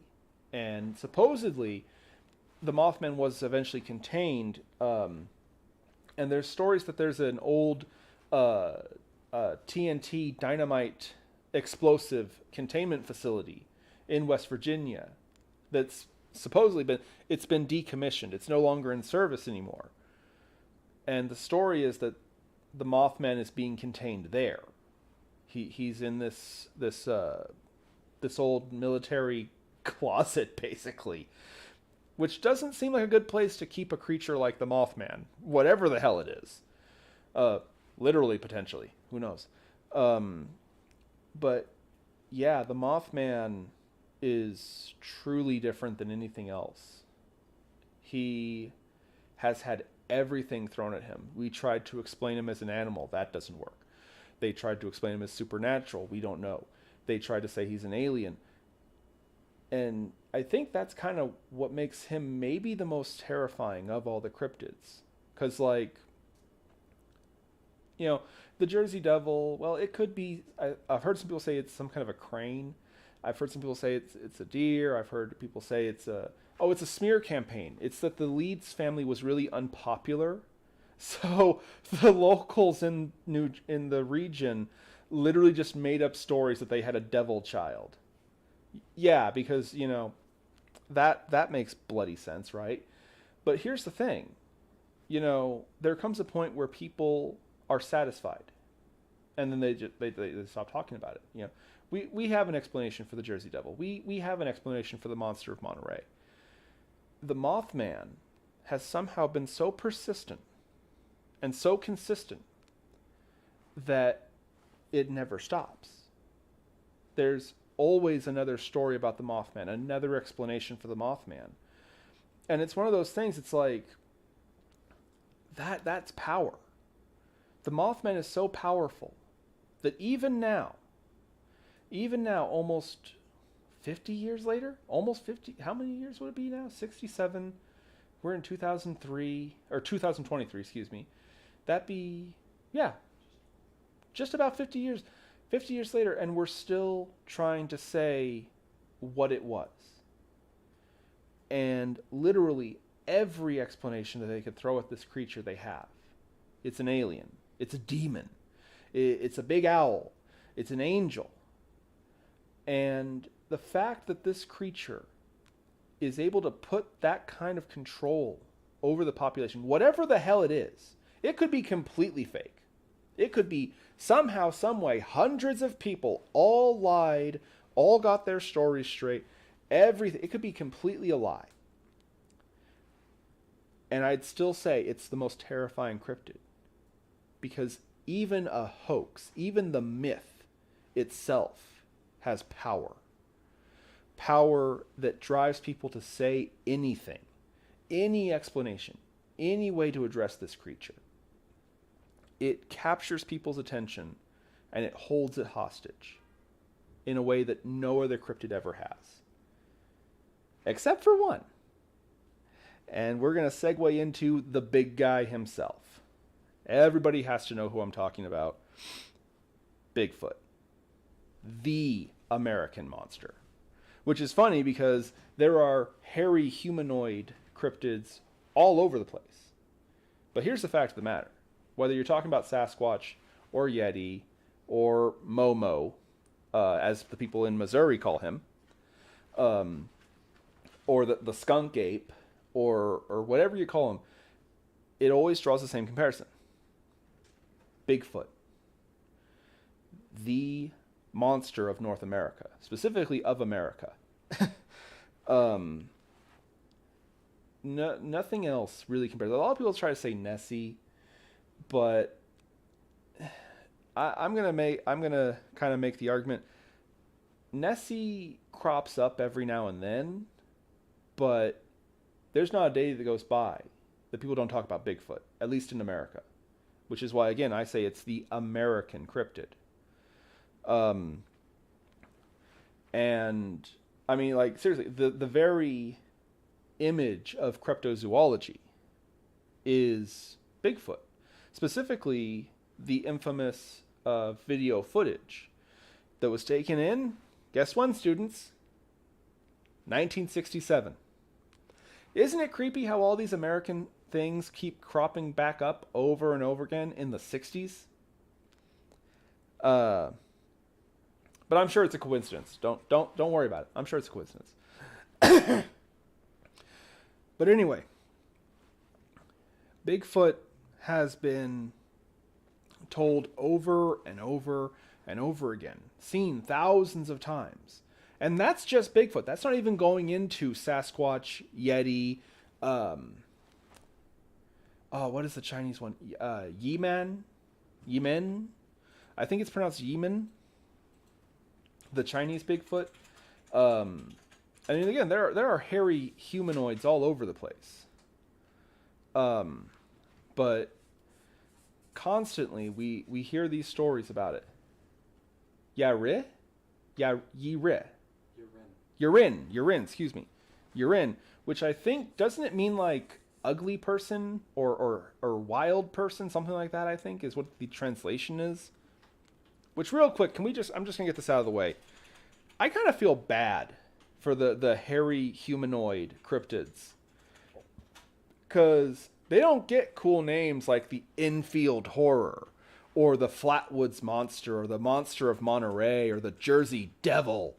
And supposedly, the Mothman was eventually contained. And there's stories that there's an old TNT dynamite explosive containment facility in West Virginia that's supposedly it's been decommissioned. It's no longer in service anymore. And the story is that the Mothman is being contained there. He's in this old military closet, basically, which doesn't seem like a good place to keep a creature like the Mothman, whatever the hell it is. literally, potentially. Who knows? Um, but yeah, the Mothman is truly different than anything else. He has had everything thrown at him. We tried to explain him as an animal. That doesn't work. They tried to explain him as supernatural. We don't know. They tried to say he's an alien. And I think that's kind of what makes him maybe the most terrifying of all the cryptids. Because, like, you know, the Jersey Devil, well, it could be. I've heard some people say it's some kind of a crane. I've heard some people say it's a deer. I've heard people say it's a smear campaign. It's that the Leeds family was really unpopular, so the locals in the region literally just made up stories that they had a devil child. Yeah, because that makes bloody sense, right? But here's the thing, there comes a point where people are satisfied, and then they stop talking about it. We have an explanation for the Jersey Devil. We have an explanation for the monster of Monterey. The Mothman has somehow been so persistent and so consistent that it never stops. There's always another story about the Mothman, another explanation for the Mothman. And it's one of those things, it's like, that's power. The Mothman is so powerful that even now, almost 50 years later, almost 50, how many years would it be now? 67. We're in 2003, or 2023, excuse me. That'd be, yeah, just about 50 years. 50 years later, and we're still trying to say what it was. And literally every explanation that they could throw at this creature they have. It's an alien. It's a demon. It's a big owl. It's an angel. And the fact that this creature is able to put that kind of control over the population, whatever the hell it is, it could be completely fake. It could be somehow, some way, hundreds of people all lied, all got their stories straight, everything. It could be completely a lie. And I'd still say it's the most terrifying cryptid. Because even a hoax, even the myth itself has power. Power that drives people to say anything, any explanation, any way to address this creature. It captures people's attention and it holds it hostage in a way that no other cryptid ever has. Except for one. And we're going to segue into the big guy himself. Everybody has to know who I'm talking about. Bigfoot. The American monster. Which is funny because there are hairy humanoid cryptids all over the place. But here's the fact of the matter. Whether you're talking about Sasquatch or Yeti or Momo, as the people in Missouri call him, or the skunk ape, or whatever you call him, it always draws the same comparison. Bigfoot. The monster of North America, specifically of America. Nothing else really compares. A lot of people try to say Nessie, but I'm gonna kind of make the argument. Nessie crops up every now and then, but there's not a day that goes by that people don't talk about Bigfoot, at least in America, which is why, again, I say it's the American cryptid. And I mean, like, seriously, the very image of cryptozoology is Bigfoot. Specifically, the infamous video footage that was taken in, guess when, students? 1967. Isn't it creepy how all these American things keep cropping back up over and over again in the 60s? But I'm sure it's a coincidence. Don't worry about it. I'm sure it's a coincidence. But anyway, Bigfoot has been told over and over and over again, seen thousands of times. And that's just Bigfoot. That's not even going into Sasquatch, Yeti, what is the Chinese one? Yi-Man? Yemen. I think it's pronounced Yemen. The Chinese Bigfoot. I mean, again, there are hairy humanoids all over the place. But constantly we hear these stories about it. Yare? Yire. Urin, excuse me. Urin, which I think, doesn't it mean like ugly person or wild person, something like that, I think is what the translation is. Which, real quick, I'm just going to get this out of the way. I kind of feel bad for the hairy humanoid cryptids. Because they don't get cool names like the Infield Horror, or the Flatwoods Monster, or the Monster of Monterey, or the Jersey Devil.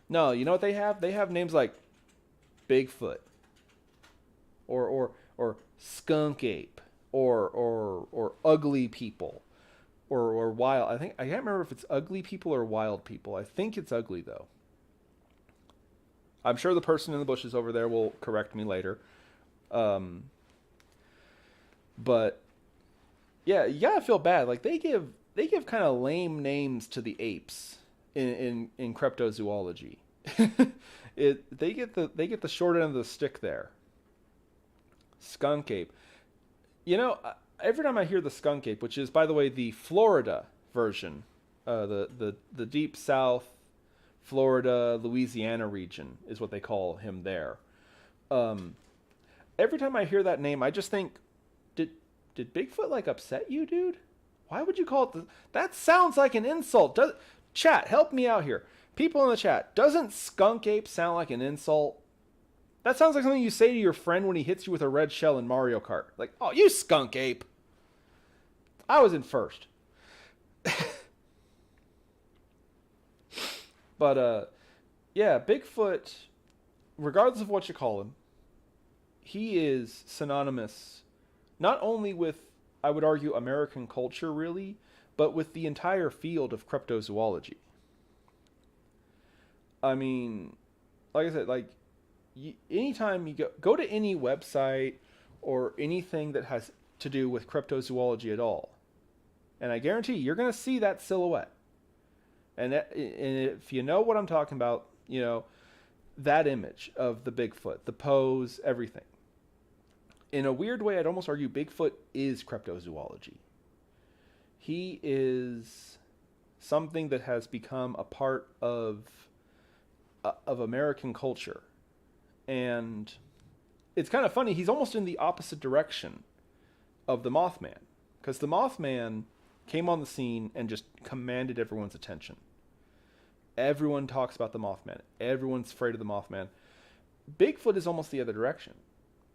No, you know what they have? They have names like Bigfoot, or Skunk Ape, or Ugly People, or Wild. I can't remember if it's Ugly People or Wild People. I think it's Ugly though. I'm sure the person in the bushes over there will correct me later. But yeah, you gotta feel bad. Like they give kind of lame names to the apes in cryptozoology. They get the short end of the stick there. Skunk ape. You know, every time I hear the skunk ape, which is, by the way, the Florida version, the deep south, Florida, Louisiana region is what they call him there. Every time I hear that name, I just think, did Bigfoot like upset you, dude? Why would you call it that? Sounds like an insult. Chat, help me out here. People in the chat, doesn't skunk ape sound like an insult? That sounds like something you say to your friend when he hits you with a red shell in Mario Kart. Like, oh, you skunk ape. I was in first. But, yeah, Bigfoot, regardless of what you call him, he is synonymous not only with, I would argue, American culture, really, but with the entire field of cryptozoology. I mean, like I said, like, anytime you go to any website or anything that has to do with cryptozoology at all, and I guarantee you're going to see that silhouette. And if you know what I'm talking about, you know, that image of the Bigfoot, the pose, everything. In a weird way, I'd almost argue Bigfoot is cryptozoology. He is something that has become a part of American culture. And it's kind of funny, he's almost in the opposite direction of the Mothman. Because the Mothman came on the scene and just commanded everyone's attention. Everyone talks about the Mothman. Everyone's afraid of the Mothman. Bigfoot is almost the other direction.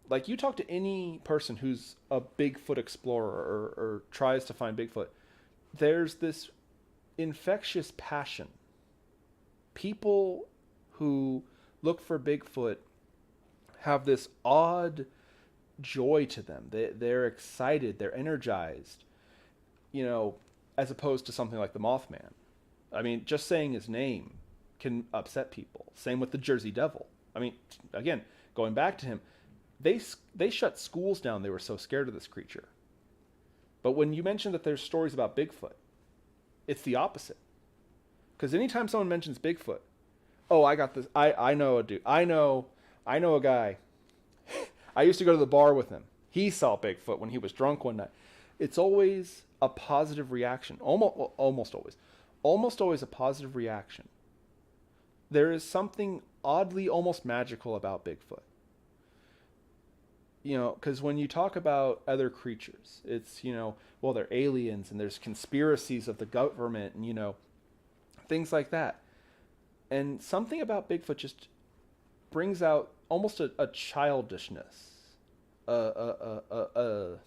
Like, you talk to any person who's a Bigfoot explorer or tries to find Bigfoot, there's this infectious passion. People who look for Bigfoot have this odd joy to them. They're excited. They're energized. You know, as opposed to something like the Mothman. I mean, just saying his name can upset people. Same with the Jersey Devil. I mean, again, going back to him, they shut schools down. They were so scared of this creature. But when you mention that there's stories about Bigfoot, it's the opposite. Because anytime someone mentions Bigfoot, oh, I got this. I know a dude. I know a guy. I used to go to the bar with him. He saw Bigfoot when he was drunk one night. It's always a positive reaction. Almost always a positive reaction. There is something oddly almost magical about Bigfoot. You know, because when you talk about other creatures, it's, you know, well, they're aliens and there's conspiracies of the government and, you know, things like that. And something about Bigfoot just brings out almost a childishness, a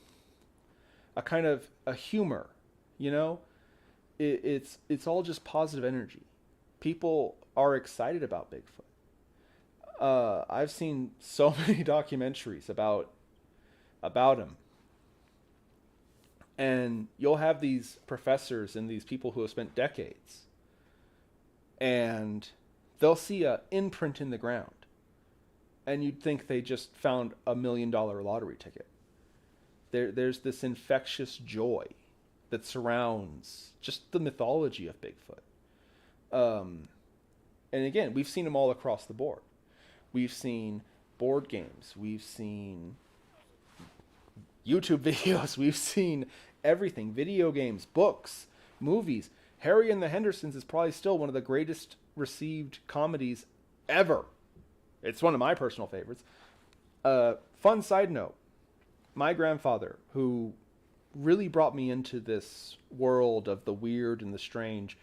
kind of a humor, you know? It's all just positive energy. People are excited about Bigfoot. I've seen so many documentaries about him. And you'll have these professors and these people who have spent decades, and they'll see an imprint in the ground, and you'd think they just found $1 million lottery ticket. There's this infectious joy that surrounds just the mythology of Bigfoot. Um, and again, we've seen them all across the board. We've seen board games. We've seen YouTube videos. We've seen everything. Video games, books, movies. Harry and the Hendersons is probably still one of the greatest received comedies ever. It's one of my personal favorites. Fun side note. My grandfather, who really brought me into this world of the weird and the strange,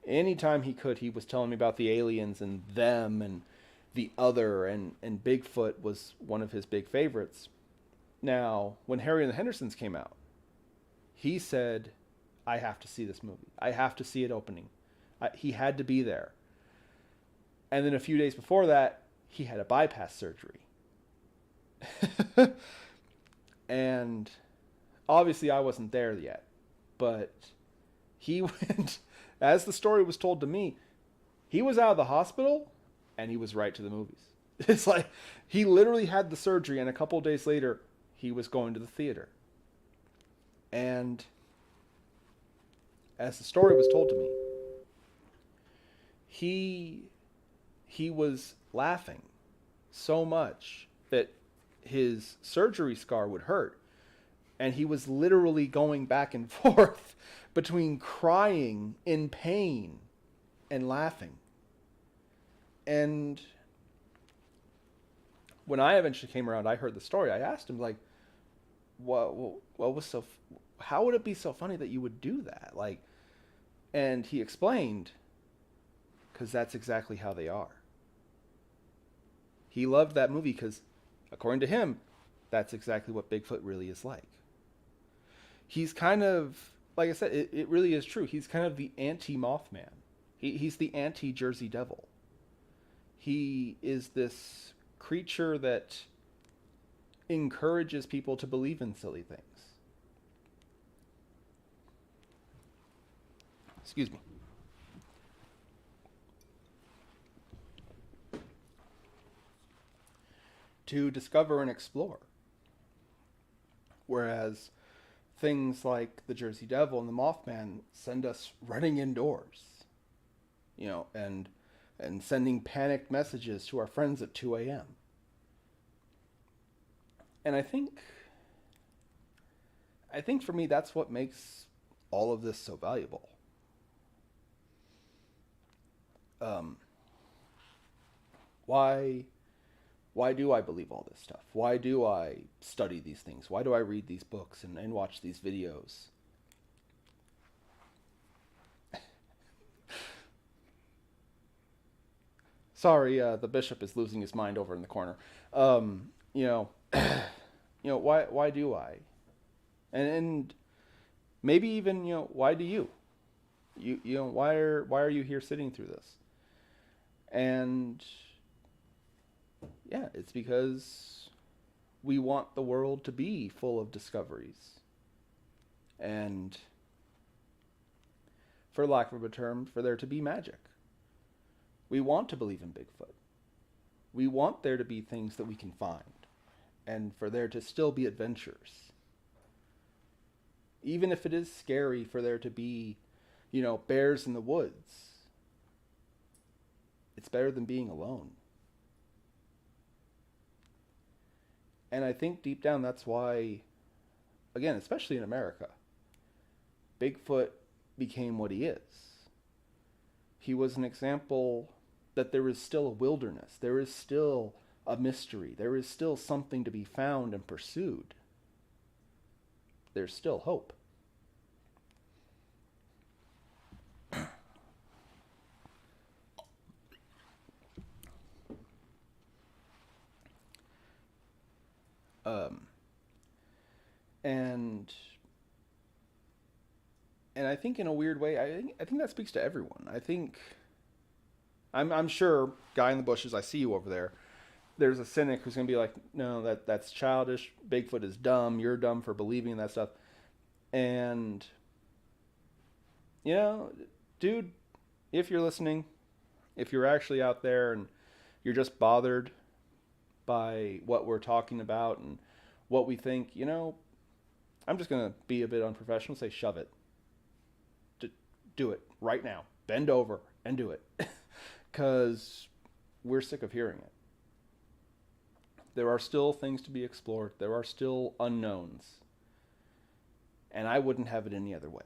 anytime he could, he was telling me about the aliens and them and the other, and Bigfoot was one of his big favorites. Now, when Harry and the Hendersons came out, he said, I have to see this movie. I have to see it opening. He had to be there. And then a few days before that, he had a bypass surgery. And obviously I wasn't there yet, but he went, as the story was told to me, he was out of the hospital and he was right to the movies. It's like he literally had the surgery and a couple of days later he was going to the theater. And as the story was told to me, he was laughing so much that his surgery scar would hurt. And he was literally going back and forth between crying in pain and laughing. And when I eventually came around, I heard the story. I asked him, like, what was so, how would it be so funny that you would do that? Like, and he explained, because that's exactly how they are. He loved that movie because, according to him, that's exactly what Bigfoot really is like. He's kind of, like I said, it really is true. He's kind of the anti-Mothman. He's the anti-Jersey Devil. He is this creature that encourages people to believe in silly things. Excuse me. To discover and explore. Whereas things like the Jersey Devil and the Mothman send us running indoors, and sending panicked messages to our friends at 2 a.m. And I think for me, that's what makes all of this so valuable. Why do I believe all this stuff? Why do I study these things? Why do I read these books and watch these videos? Sorry, the bishop is losing his mind over in the corner. Why do I? And maybe even, why do you? Why are you here sitting through this? And yeah, it's because we want the world to be full of discoveries. And, for lack of a term, for there to be magic. We want to believe in Bigfoot. We want there to be things that we can find. And for there to still be adventures. Even if it is scary for there to be, bears in the woods. It's better than being alone. And I think deep down that's why, again, especially in America, Bigfoot became what he is. He was an example that there is still a wilderness. There is still a mystery. There is still something to be found and pursued. There's still hope. And I think in a weird way, I think that speaks to everyone. I'm sure, guy in the bushes, I see you over there. There's a cynic who's gonna be like, no, that's childish. Bigfoot is dumb. You're dumb for believing in that stuff. And dude, if you're listening, if you're actually out there and you're just bothered by what we're talking about and what we think, I'm just going to be a bit unprofessional, say shove it. Do it right now. Bend over and do it. Because we're sick of hearing it. There are still things to be explored. There are still unknowns. And I wouldn't have it any other way.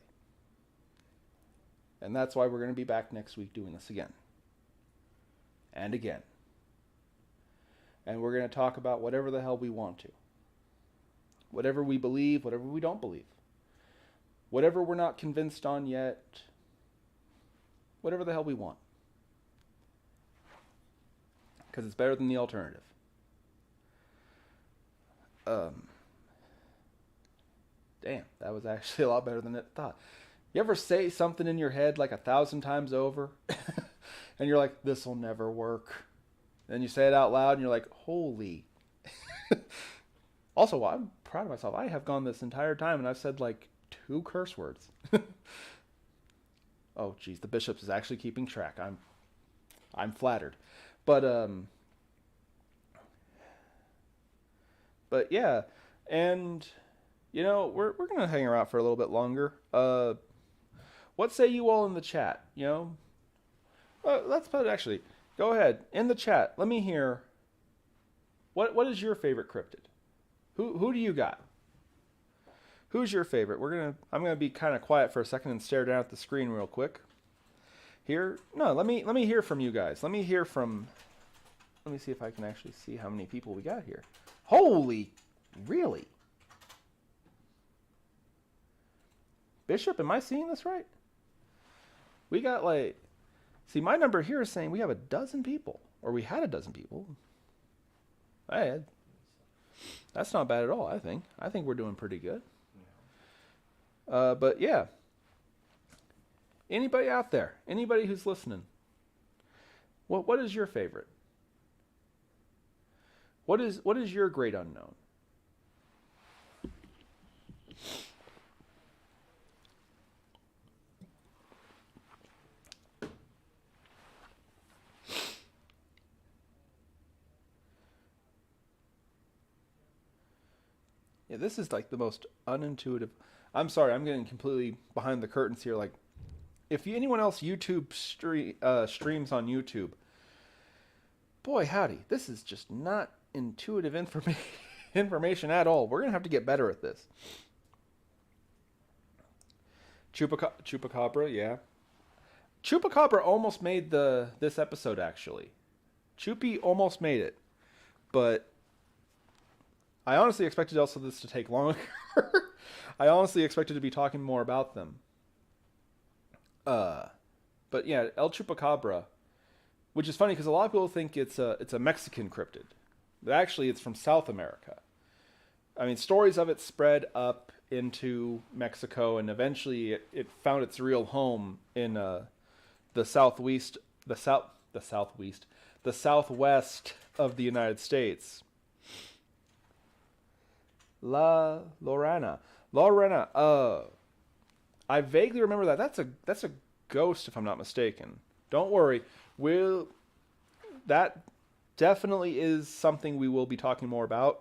And that's why we're going to be back next week doing this again. And again. And we're going to talk about whatever the hell we want to. Whatever we believe, whatever we don't believe. Whatever we're not convinced on yet. Whatever the hell we want. Because it's better than the alternative. Damn, that was actually a lot better than I thought. You ever say something in your head like 1,000 times over? And you're like, this will never work. Then you say it out loud and you're like, holy. Also, I'm proud of myself. I have gone this entire time and I've said like 2 curse words. Oh, geez, the bishop is actually keeping track. I'm flattered. But yeah, and you know, we're gonna hang around for a little bit longer. What say you all in the chat? You know, let's put it actually. Go ahead in the chat. Let me hear. What is your favorite cryptid? Who do you got? Who's your favorite? I'm gonna be kind of quiet for a second and stare down at the screen real quick. Here, no, let me hear from you guys. Let me see if I can actually see how many people we got here. Holy, really? Bishop, am I seeing this right? We got see, my number here is saying we have 12 people, or we had 12 people. That's not bad at all, I think. I think we're doing pretty good. But yeah. Anybody out there? Anybody who's listening? What is your favorite? What is your great unknown? Yeah, this is like the most unintuitive. I'm sorry, I'm getting completely behind the curtains here. Like, if anyone else YouTube streams on YouTube, boy howdy, this is just not intuitive information at all. We're gonna have to get better at this. Chupacabra, yeah. Chupacabra almost made this episode actually. Chupi almost made it, but I honestly expected also this to take longer. I honestly expected to be talking more about them. But yeah, El Chupacabra, which is funny because a lot of people think it's a Mexican cryptid, but actually it's from South America. I mean, stories of it spread up into Mexico, and eventually it found its real home in the southwest of the United States. Lorena. I vaguely remember that. That's a ghost, if I'm not mistaken. Don't worry. That definitely is something we will be talking more about.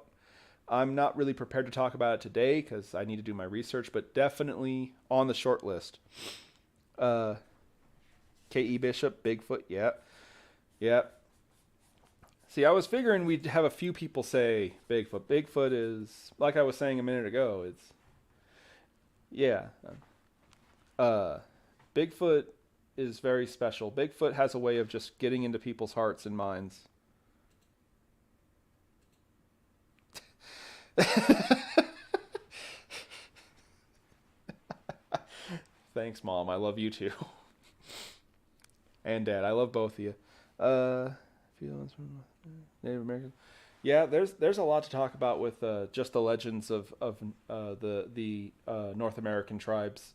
I'm not really prepared to talk about it today because I need to do my research, but definitely on the short list. K.E. Bishop, Bigfoot, yeah. Yeah. See, I was figuring we'd have a few people say Bigfoot. Bigfoot is, like I was saying a minute ago, Bigfoot is very special. Bigfoot has a way of just getting into people's hearts and minds. Thanks, Mom. I love you too. And Dad. I love both of you. Feelings from Native American. Yeah, there's a lot to talk about with just the legends of the North American tribes.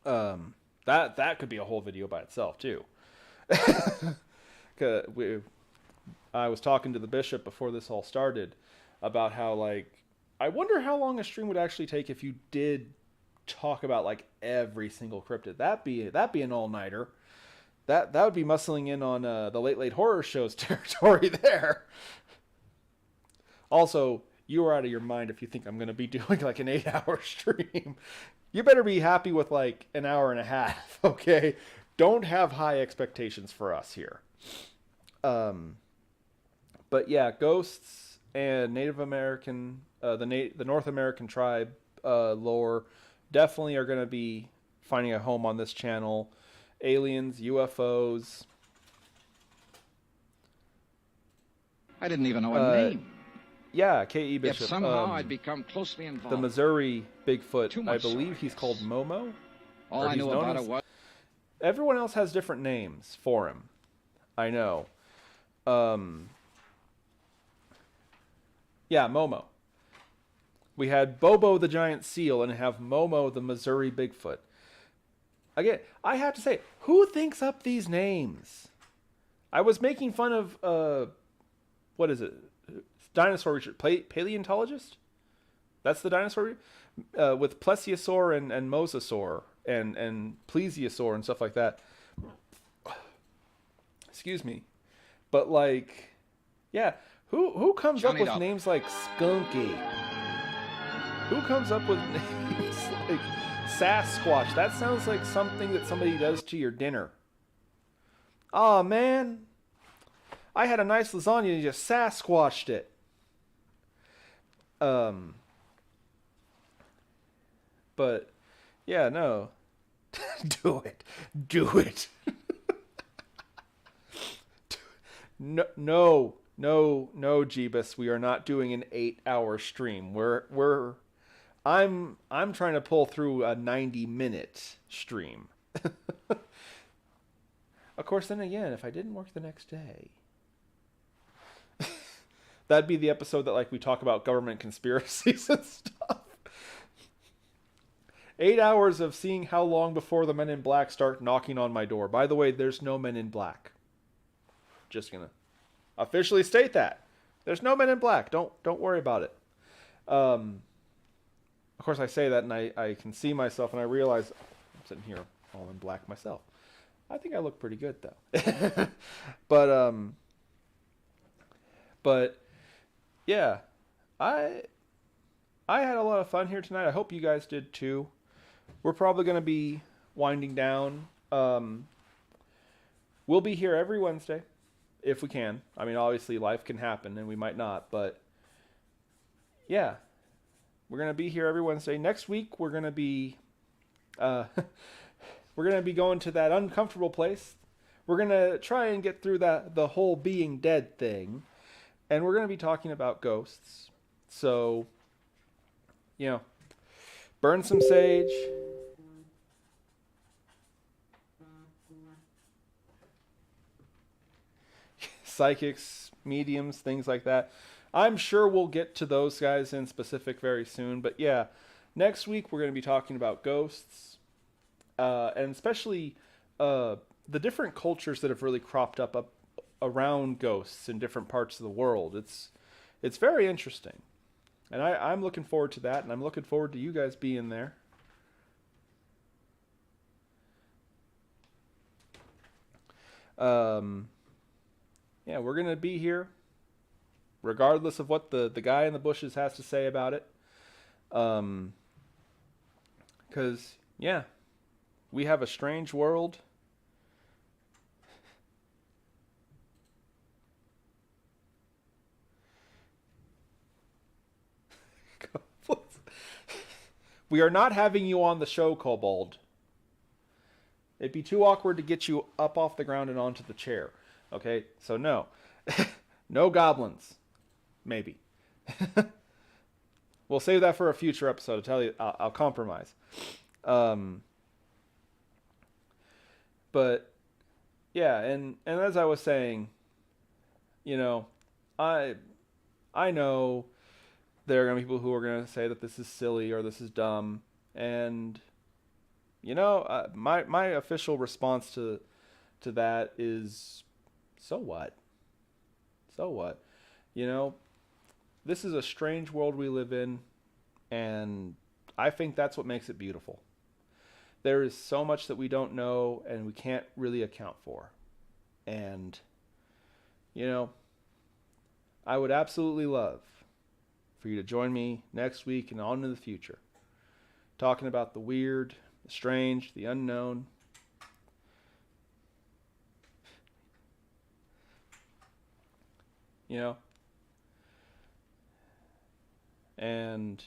That could be a whole video by itself too. I was talking to the bishop before this all started about how, like, I wonder how long a stream would actually take if you did talk about like every single cryptid. That'd be an all-nighter. That would be muscling in on the Late Late Horror Show's territory there. Also, you are out of your mind if you think I'm going to be doing like an 8-hour stream. You better be happy with like an hour and a half, okay? Don't have high expectations for us here. But yeah, ghosts and Native American, the North American tribe lore definitely are going to be finding a home on this channel. Aliens, UFOs. I didn't even know a name. Yeah, K.E. Bishop. Yet somehow I'd become closely involved. The Missouri Bigfoot, Too I much believe so, he's called Momo. All or I he's knew known about as- it was Everyone else has different names for him. I know. Yeah, Momo. We had Bobo the giant seal and have Momo the Missouri Bigfoot. Again, I have to say, who thinks up these names? I was making fun of, what is it? Dinosaur research, paleontologist? That's the dinosaur? With plesiosaur and mosasaur and plesiosaur and stuff like that. Excuse me. But like, yeah, who comes Johnny up with Depp. names like Skunky? Who comes up with names like Sasquatch? That sounds like something that somebody does to your dinner. Oh man, I had a nice lasagna and you just Sasquatched it. But yeah, no. Do it. No, Jeebus. We are not doing an 8-hour stream. I'm trying to pull through a 90-minute stream. Of course, then again, if I didn't work the next day, that'd be the episode that like we talk about government conspiracies and stuff. 8 hours of seeing how long before the Men in Black start knocking on my door. By the way, there's no Men in Black. Just gonna officially state that there's no Men in Black. Don't worry about it. Of course, I say that and I can see myself and I realize I'm sitting here all in black myself. I think I look pretty good though. But yeah, I had a lot of fun here tonight. I hope you guys did too. We're probably going to be winding down. We'll be here every Wednesday if we can. I mean, obviously life can happen and we might not, but yeah, we're going to be here every Wednesday. Next week, we're going to be going to that uncomfortable place. We're going to try and get through the whole being dead thing. And we're going to be talking about ghosts. So, you know, burn some sage. Psychics, mediums, things like that. I'm sure we'll get to those guys in specific very soon. But yeah, next week we're going to be talking about ghosts. And especially the different cultures that have really cropped up around ghosts in different parts of the world. It's very interesting. And I'm looking forward to that, and I'm looking forward to you guys being there. Yeah, we're going to be here, regardless of what the guy in the bushes has to say about it. Because, yeah, we have a strange world. We are not having you on the show, Kobold. It'd be too awkward to get you up off the ground and onto the chair. Okay, so no. No goblins. Maybe. We'll save that for a future episode. I'll tell you, I'll compromise. But yeah, and as I was saying, you know, I know there are going to be people who are going to say that this is silly or this is dumb, and you know, my official response to that is, so what? So what? You know, this is a strange world we live in, and I think that's what makes it beautiful. There is so much that we don't know and we can't really account for. And, you know, I would absolutely love for you to join me next week and on into the future. Talking about the weird, the strange, the unknown. You know? And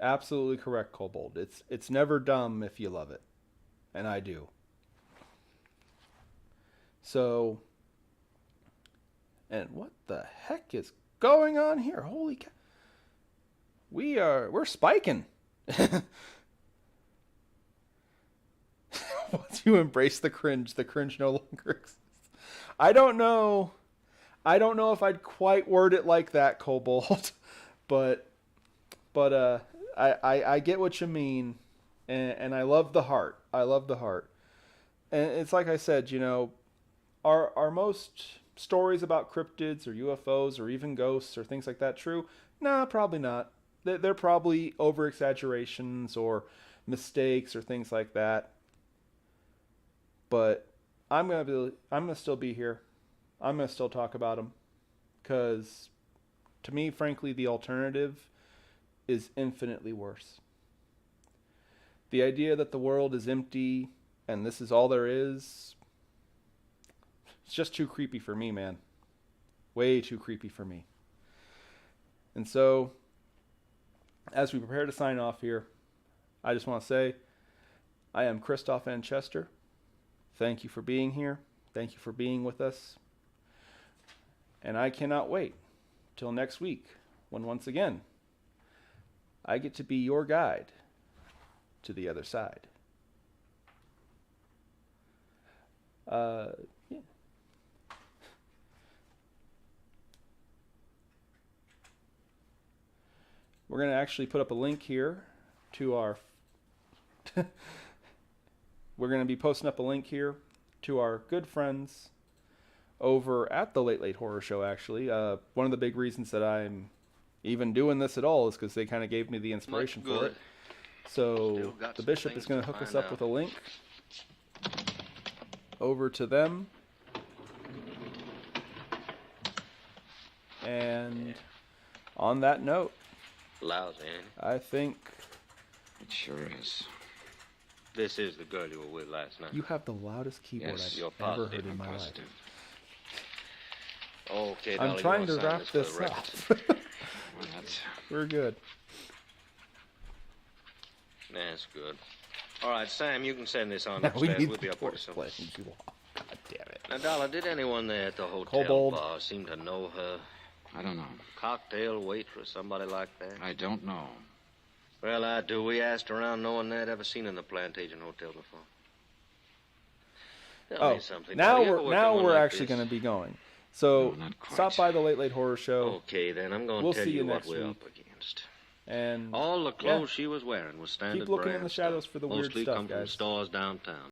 absolutely correct, Kobold. It's never dumb if you love it. And I do. So, and what the heck is going on here? Holy cow. We're spiking. Once you embrace the cringe no longer exists. I don't know if I'd quite word it like that, Kobold, but I get what you mean, and I love the heart. I love the heart. And it's like I said, you know, are most stories about cryptids or UFOs or even ghosts or things like that true? Nah, probably not. They're probably over exaggerations or mistakes or things like that. But I'm gonna still be here. I'm gonna still talk about them, because to me, frankly, the alternative is infinitely worse. The idea that the world is empty and this is all there is, it's just too creepy for me, man. Way too creepy for me. And so, as we prepare to sign off here, I just want to say, I am Kristoff N. Chester. Thank you for being here. Thank you for being with us. And I cannot wait till next week, when once again, I get to be your guide to the other side. Yeah. We're going to actually put up a link here to our... We're going to be posting up a link here to our good friends over at the Late Late Horror Show, actually. One of the big reasons that I'm even doing this at all is because they kind of gave me the inspiration for it. So the Bishop is going to hook us up with a link over to them. And on that note, Lousy, ain't it? I think... It sure is. This is the girl you were with last night. You have the loudest keyboard Yes, you're I've ever positive, heard in my life. Positive. Okay, I'm Dolly, trying you to wanna sign wrap for this the record? up. Well, that's... We're good. That's good. All right, Sam, you can send this on Now we upstairs. need We'll be the up pretty fourth soon. place. God damn it. Now, Dollar, did anyone there at the hotel Kobold. bar seem to know her? I don't know. Cocktail waitress, somebody like that? I don't know. Well, I do. We asked around, no one there had ever seen her in the Plantation Hotel before. Tell me something. now Dolly, you ever worked on one we're like actually this? going to be going. So No, not quite. stop by the Late Late Horror Show, Okay, then I'm going We'll to tell see you you what next we're week. up against. and All the clothes she was wearing was standard keep looking in brand the shadows stuff. for the weird Mostly stuff, come from guys. stores downtown.